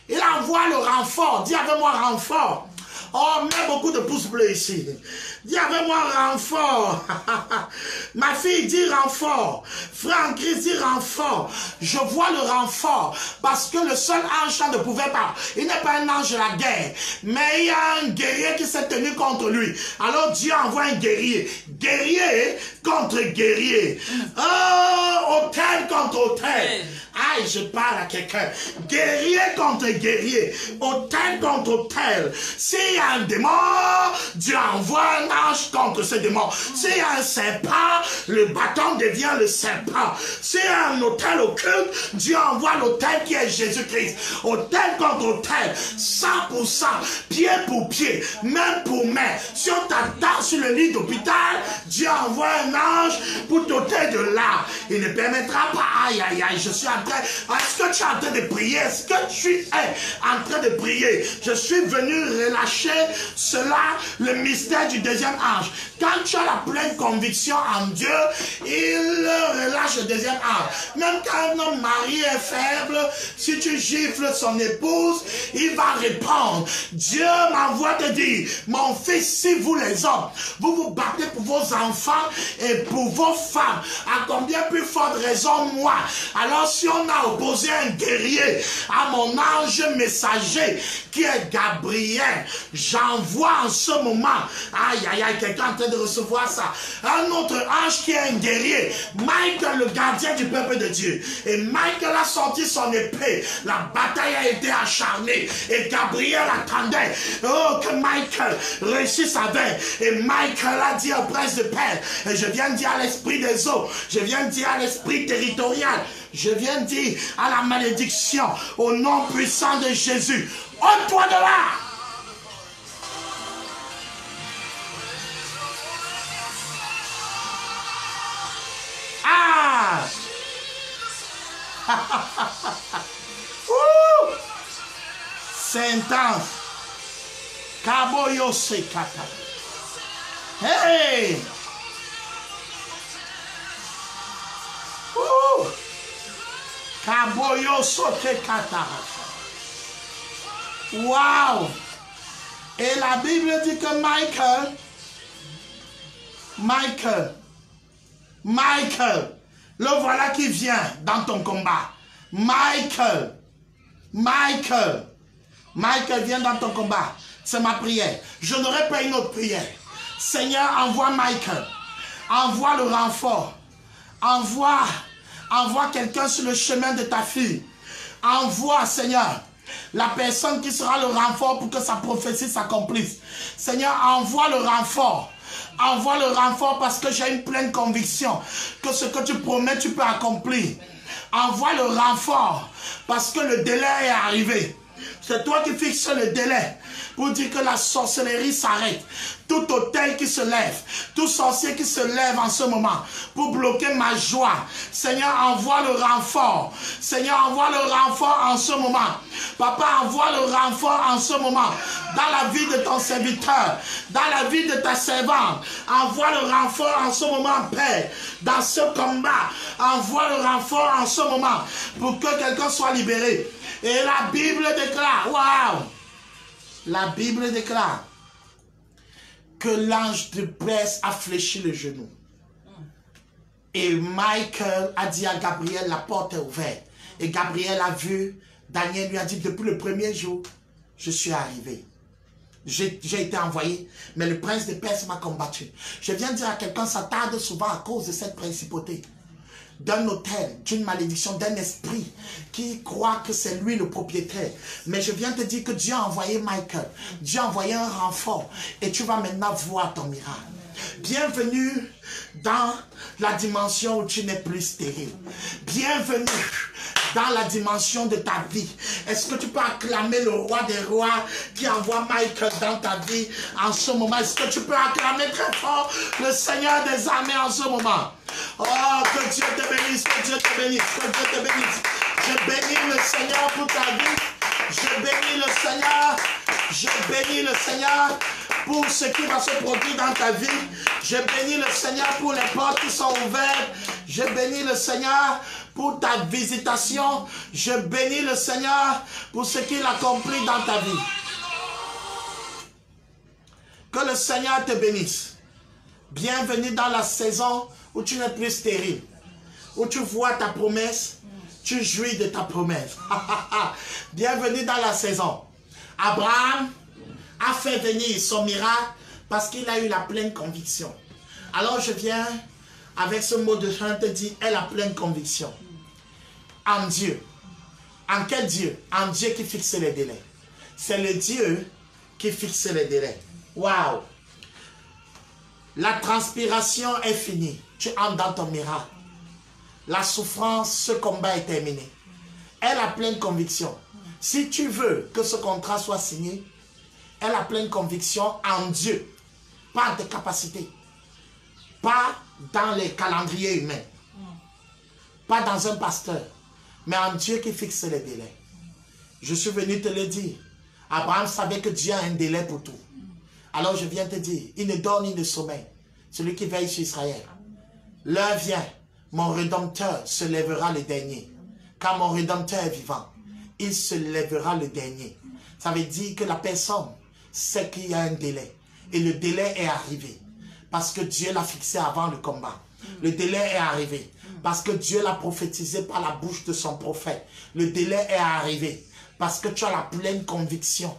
Il envoie le renfort. Dis avec moi renfort. Oh, mets beaucoup de pouces bleus ici. Dis avec moi renfort. Ma fille dit renfort. Frère en Christ dit renfort. Je vois le renfort. Parce que le seul ange ne pouvait pas. Il n'est pas un ange de la guerre. Mais il y a un guerrier qui s'est tenu contre lui. Alors Dieu envoie un guerrier. Guerrier contre guerrier. Oh, autel contre autel. Aïe, je parle à quelqu'un. Guerrier contre guerrier. Autel contre autel. S'il y a un démon, Dieu envoie un ange contre ce démon. S'il y a un serpent, le bâton devient le serpent. S'il y a un autel occulte, Dieu envoie l'autel qui est Jésus-Christ. Autel contre autel. 100%. Pied pour pied. Main pour main. Si on t'attend sur le lit d'hôpital, Dieu envoie un ange pour t'ôter de là. Il ne permettra pas. Aïe, aïe, aïe, je suis en train, est-ce que tu es en train de prier? Est-ce que tu es en train de prier? Je suis venu relâcher cela, le mystère du deuxième ange. Quand tu as la pleine conviction en Dieu, il relâche le deuxième ange. Même quand un homme marié est faible, si tu gifles son épouse, il va répondre. Dieu m'envoie te dire, mon fils, si vous les hommes, vous vous battez pour vos enfants et pour vos femmes, à combien plus forte raison moi? Alors si on a opposé un guerrier à mon ange messager qui est Gabriel, j'envoie en ce moment, aïe aïe aïe, quelqu'un est en train de recevoir ça, un autre ange qui est un guerrier, Michael le gardien du peuple de Dieu. Et Michael a sorti son épée, la bataille a été acharnée et Gabriel attendait que Michael réussisse avec. Et Michael a dit au prince de paix, et je viens de dire à l'esprit des eaux, je viens de dire à l'esprit territorial, je viens de dire à la malédiction, au nom puissant de Jésus, ôte-toi de là. Ah! C'est intense. Kaboyo sekata. Hey! Kaboyo sotekata. Wow! Et la Bible dit que Michael, le voilà qui vient dans ton combat. Michael vient dans ton combat. C'est ma prière. Je n'aurai pas une autre prière. Seigneur, envoie Michael. Envoie le renfort. Envoie quelqu'un sur le chemin de ta fille. Envoie, Seigneur, la personne qui sera le renfort pour que sa prophétie s'accomplisse. Seigneur, envoie le renfort. Envoie le renfort parce que j'ai une pleine conviction que ce que tu promets, tu peux accomplir. Envoie le renfort parce que le délai est arrivé. C'est toi qui fixes le délai pour dire que la sorcellerie s'arrête. Tout autel qui se lève, tout sorcier qui se lève en ce moment pour bloquer ma joie. Seigneur, envoie le renfort. Seigneur, envoie le renfort en ce moment. Papa, envoie le renfort en ce moment dans la vie de ton serviteur, dans la vie de ta servante. Envoie le renfort en ce moment, Père, dans ce combat. Envoie le renfort en ce moment pour que quelqu'un soit libéré. Et la Bible déclare, waouh, la Bible déclare que l'ange de presse a fléchi le genou. Et Michael a dit à Gabriel, la porte est ouverte. Et Gabriel a vu, Daniel lui a dit, depuis le premier jour, je suis arrivé. J'ai été envoyé, mais le prince de Perse m'a combattu. Je viens de dire à quelqu'un, ça tarde souvent à cause de cette principauté. D'un autel, d'une malédiction, d'un esprit qui croit que c'est lui le propriétaire. Mais je viens te dire que Dieu a envoyé Michael. Dieu a envoyé un renfort. Et tu vas maintenant voir ton miracle. Bienvenue dans la dimension où tu n'es plus stérile. Bienvenue dans la dimension de ta vie. Est-ce que tu peux acclamer le roi des rois qui envoie Michael dans ta vie en ce moment? Est-ce que tu peux acclamer très fort le Seigneur des armées en ce moment? Oh, que Dieu te bénisse, que Dieu te bénisse, que Dieu te bénisse. Je bénis le Seigneur pour ta vie. Je bénis le Seigneur. Je bénis le Seigneur pour ce qui va se produire dans ta vie. Je bénis le Seigneur pour les portes qui sont ouvertes. Je bénis le Seigneur pour ta visitation. Je bénis le Seigneur pour ce qu'il accomplit dans ta vie. Que le Seigneur te bénisse. Bienvenue dans la saison où tu n'es plus stérile. Où tu vois ta promesse, tu jouis de ta promesse. Bienvenue dans la saison. Abraham a fait venir son miracle parce qu'il a eu la pleine conviction. Alors je viens avec ce mot de fin te dire, aie la pleine conviction. En Dieu. En quel Dieu? En Dieu qui fixe les délais. C'est le Dieu qui fixe les délais. Waouh! La transpiration est finie. Tu entres dans ton miracle. La souffrance, ce combat est terminé. Aie la pleine conviction. Si tu veux que ce contrat soit signé, aie la pleine conviction en Dieu. Pas en tes capacités. Pas dans les calendriers humains. Pas dans un pasteur. mais en Dieu qui fixe les délais. Je suis venu te le dire. Abraham savait que Dieu a un délai pour tout. Alors je viens te dire, il ne dort ni ne sommeille, celui qui veille sur Israël. L'heure vient, mon Rédempteur se lèvera le dernier. Car mon Rédempteur est vivant, il se lèvera le dernier. Ça veut dire que la personne sait qu'il y a un délai. Et le délai est arrivé. Parce que Dieu l'a fixé avant le combat. Le délai est arrivé. Parce que Dieu l'a prophétisé par la bouche de son prophète. Le délai est arrivé. Parce que tu as la pleine conviction.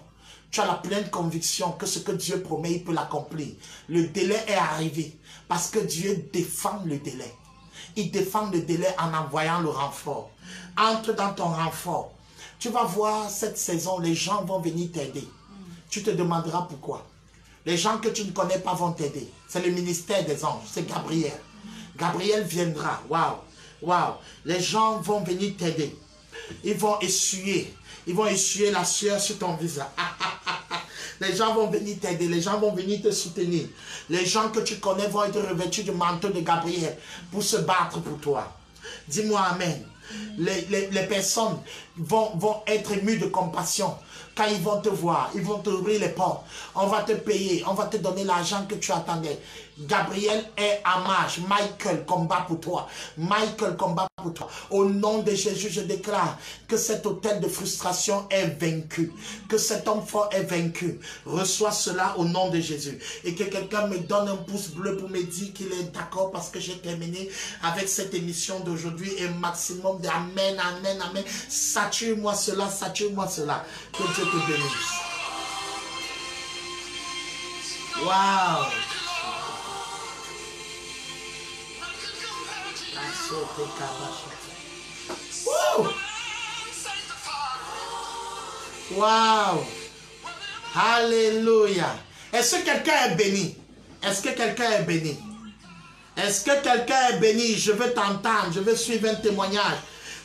Tu as la pleine conviction que ce que Dieu promet, il peut l'accomplir. Le délai est arrivé. Parce que Dieu défend le délai. Il défend le délai en envoyant le renfort. Entre dans ton renfort. Tu vas voir cette saison, les gens vont venir t'aider. Tu te demanderas pourquoi. Les gens que tu ne connais pas vont t'aider. C'est le ministère des anges. C'est Gabriel. Gabriel viendra. Waouh. Waouh. Les gens vont venir t'aider. Ils vont essuyer. Ils vont essuyer la sueur sur ton visage. Les gens vont venir t'aider. Les gens vont venir te soutenir. Les gens que tu connais vont être revêtus du manteau de Gabriel pour se battre pour toi. Dis-moi Amen. Les personnes vont être émues de compassion. Quand ils vont te voir, ils vont t'ouvrir les portes. On va te payer, on va te donner l'argent que tu attendais. Gabriel est en marche. Michael combat pour toi. Michael combat pour toi. Au nom de Jésus, je déclare que cet hôtel de frustration est vaincu. Que cet homme fort est vaincu. Reçois cela au nom de Jésus. Et que quelqu'un me donne un pouce bleu pour me dire qu'il est d'accord parce que j'ai terminé avec cette émission d'aujourd'hui. Et maximum d'Amen, Amen, Amen. Sature-moi cela, sature-moi cela. Que Dieu te bénisse. Waouh! Waouh! Alléluia! Est-ce que quelqu'un est béni? Est-ce que quelqu'un est béni? Est-ce que quelqu'un est béni? Je veux t'entendre, je veux suivre un témoignage.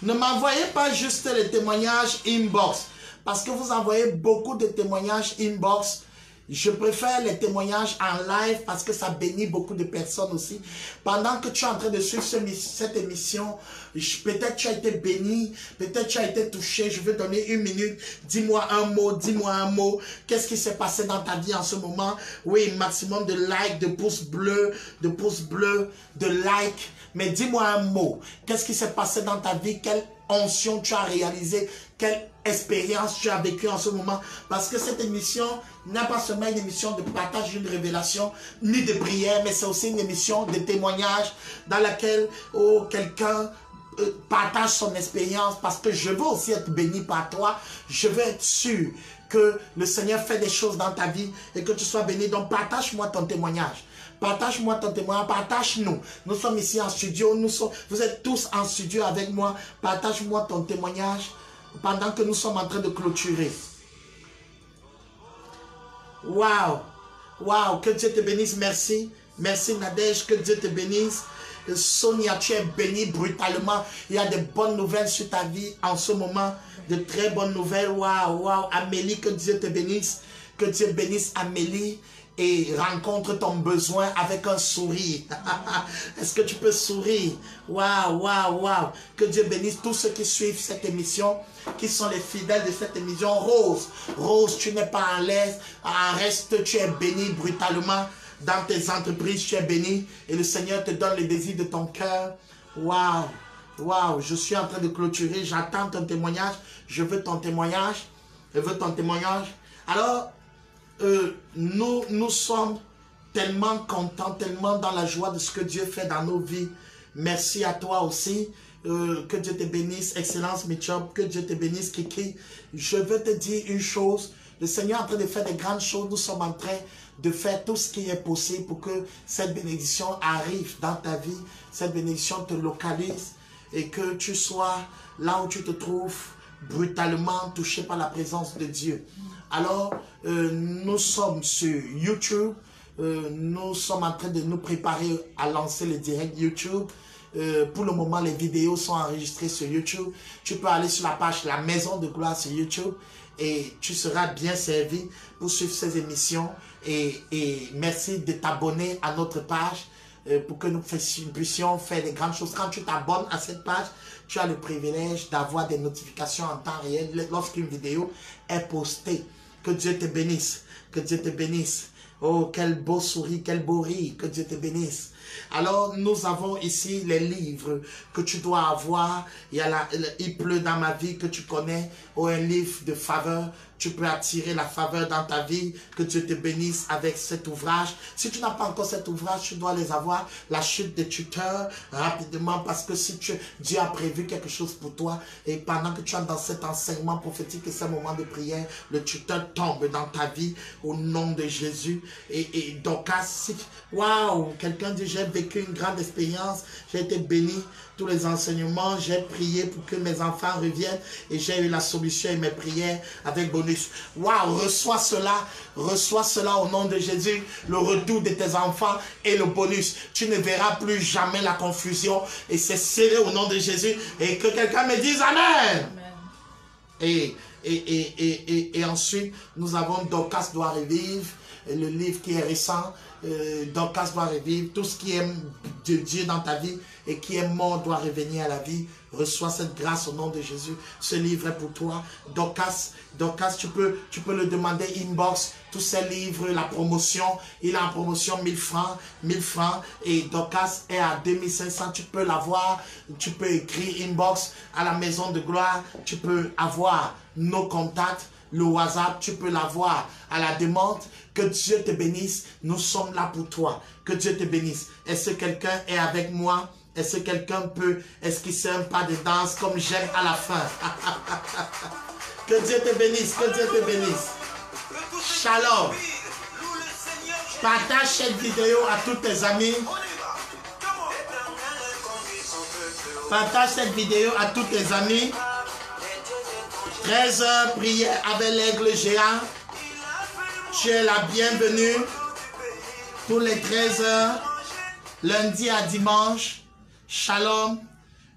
Ne m'envoyez pas juste les témoignages inbox. Parce que vous envoyez beaucoup de témoignages inbox. Je préfère les témoignages en live parce que ça bénit beaucoup de personnes aussi. Pendant que tu es en train de suivre cette émission, peut-être tu as été béni, peut-être tu as été touché. Je vais donner 1 minute. Dis-moi un mot, dis-moi un mot. Qu'est-ce qui s'est passé dans ta vie en ce moment? Oui, maximum de likes, de pouces bleus, de likes. Mais dis-moi un mot. Qu'est-ce qui s'est passé dans ta vie? Quelle onction tu as réalisée? Quelle expérience tu as vécue en ce moment? Parce que cette émission n'est pas seulement une émission de partage d'une révélation, ni de prière, mais c'est aussi une émission de témoignage dans laquelle quelqu'un partage son expérience, parce que je veux aussi être béni par toi. Je veux être sûr que le Seigneur fait des choses dans ta vie et que tu sois béni. Donc partage-moi ton témoignage. Partage-moi ton témoignage, partage-nous. Nous sommes ici en studio, vous êtes tous en studio avec moi. Partage-moi ton témoignage pendant que nous sommes en train de clôturer. Waouh! Waouh! Que Dieu te bénisse, merci. Merci Nadège, que Dieu te bénisse. Sonia, tu es bénie brutalement. Il y a de bonnes nouvelles sur ta vie en ce moment. De très bonnes nouvelles. Waouh! Waouh! Amélie, que Dieu te bénisse. Que Dieu bénisse Amélie. Et rencontre ton besoin avec un sourire. Est-ce que tu peux sourire? Waouh, waouh, waouh. Que Dieu bénisse tous ceux qui suivent cette émission, qui sont les fidèles de cette émission. Rose, Rose, tu n'es pas en l'aise. En reste, tu es béni brutalement. Dans tes entreprises, tu es béni. Et le Seigneur te donne le désir de ton cœur. Waouh, waouh. Je suis en train de clôturer. J'attends ton témoignage. Je veux ton témoignage. Je veux ton témoignage. Alors, nous sommes tellement contents, tellement dans la joie de ce que Dieu fait dans nos vies. Merci à toi aussi. Que Dieu te bénisse, Excellence Mitchop. Que Dieu te bénisse, Kiki. Je veux te dire une chose. Le Seigneur est en train de faire des grandes choses. Nous sommes en train de faire tout ce qui est possible pour que cette bénédiction arrive dans ta vie. Cette bénédiction te localise et que tu sois là où tu te trouves brutalement touché par la présence de Dieu. Alors, nous sommes sur YouTube. Nous sommes en train de nous préparer à lancer le direct YouTube. Pour le moment, les vidéos sont enregistrées sur YouTube. Tu peux aller sur la page La Maison de Gloire sur YouTube et tu seras bien servi pour suivre ces émissions. Et merci de t'abonner à notre page pour que nous puissions faire des grandes choses. Quand tu t'abonnes à cette page, tu as le privilège d'avoir des notifications en temps réel lorsqu'une vidéo est postée. Que Dieu te bénisse. Que Dieu te bénisse. Oh, quel beau sourire, quel beau rire. Que Dieu te bénisse. Alors, nous avons ici les livres que tu dois avoir. Il pleut dans ma vie que tu connais. Oh, un livre de faveur. Tu peux attirer la faveur dans ta vie. Que Dieu te bénisse avec cet ouvrage. Si tu n'as pas encore cet ouvrage, tu dois les avoir. La chute des tuteurs, rapidement, parce que si Dieu a prévu quelque chose pour toi, et pendant que tu es dans cet enseignement prophétique et ce moment de prière, le tuteur tombe dans ta vie au nom de Jésus. Et donc, waouh, quelqu'un dit, j'ai vécu une grande expérience, j'ai été béni, tous les enseignements, j'ai prié pour que mes enfants reviennent et j'ai eu la solution et mes prières avec bonus. Waouh, reçois cela au nom de Jésus, le retour de tes enfants et le bonus. Tu ne verras plus jamais la confusion et c'est scellé au nom de Jésus et que quelqu'un me dise Amen. Amen. Et ensuite, nous avons Dorcas doit revivre, le livre qui est récent. Dorcas doit revivre, tout ce qui est de Dieu dans ta vie et qui est mort doit revenir à la vie. Reçois cette grâce au nom de Jésus. Ce livre est pour toi. Dorcas, tu peux le demander inbox. Tous ces livres, la promotion, il a en promotion 1000 francs et Dorcas est à 2500. Tu peux l'avoir. Tu peux écrire inbox à la maison de gloire. Tu peux avoir nos contacts. Le WhatsApp, tu peux l'avoir à la demande. Que Dieu te bénisse. Nous sommes là pour toi. Que Dieu te bénisse. Est-ce que quelqu'un est avec moi? Est-ce que quelqu'un peut esquisser un pas de danse comme j'aime à la fin? Que Dieu te bénisse. Que Dieu te bénisse. Shalom. Partage cette vidéo à tous tes amis. Partage cette vidéo à tous tes amis. 13h, prière avec l'aigle géant. Tu es la bienvenue. Tous les 13h, lundi à dimanche. Shalom.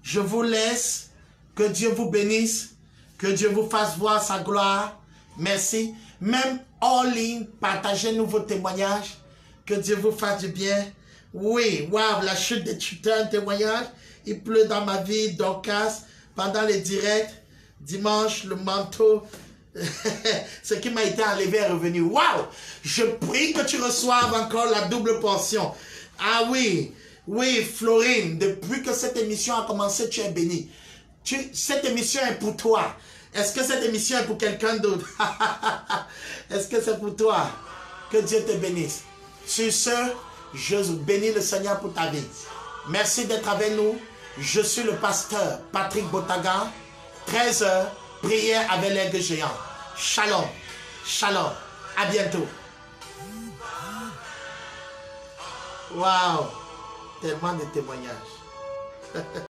Je vous laisse. Que Dieu vous bénisse. Que Dieu vous fasse voir sa gloire. Merci. Même en ligne, partagez-nous vos témoignages. Que Dieu vous fasse du bien. Oui, waouh, la chute des tuteurs, un témoignage. Il pleut dans ma vie, Dorcas, pendant les directs. Dimanche, le manteau, ce qui m'a été enlevé est revenu. Waouh! Je prie que tu reçoives encore la double portion. Ah oui, oui, Florine, depuis que cette émission a commencé, tu es bénie. Cette émission est pour toi. Est-ce que cette émission est pour quelqu'un d'autre? Est-ce que c'est pour toi? Que Dieu te bénisse. Sur ce, je bénis le Seigneur pour ta vie. Merci d'être avec nous. Je suis le pasteur Patrick Botaga. 13h, prière avec l'aigle géant. Shalom. Shalom. À bientôt. Waouh. Tellement de témoignages.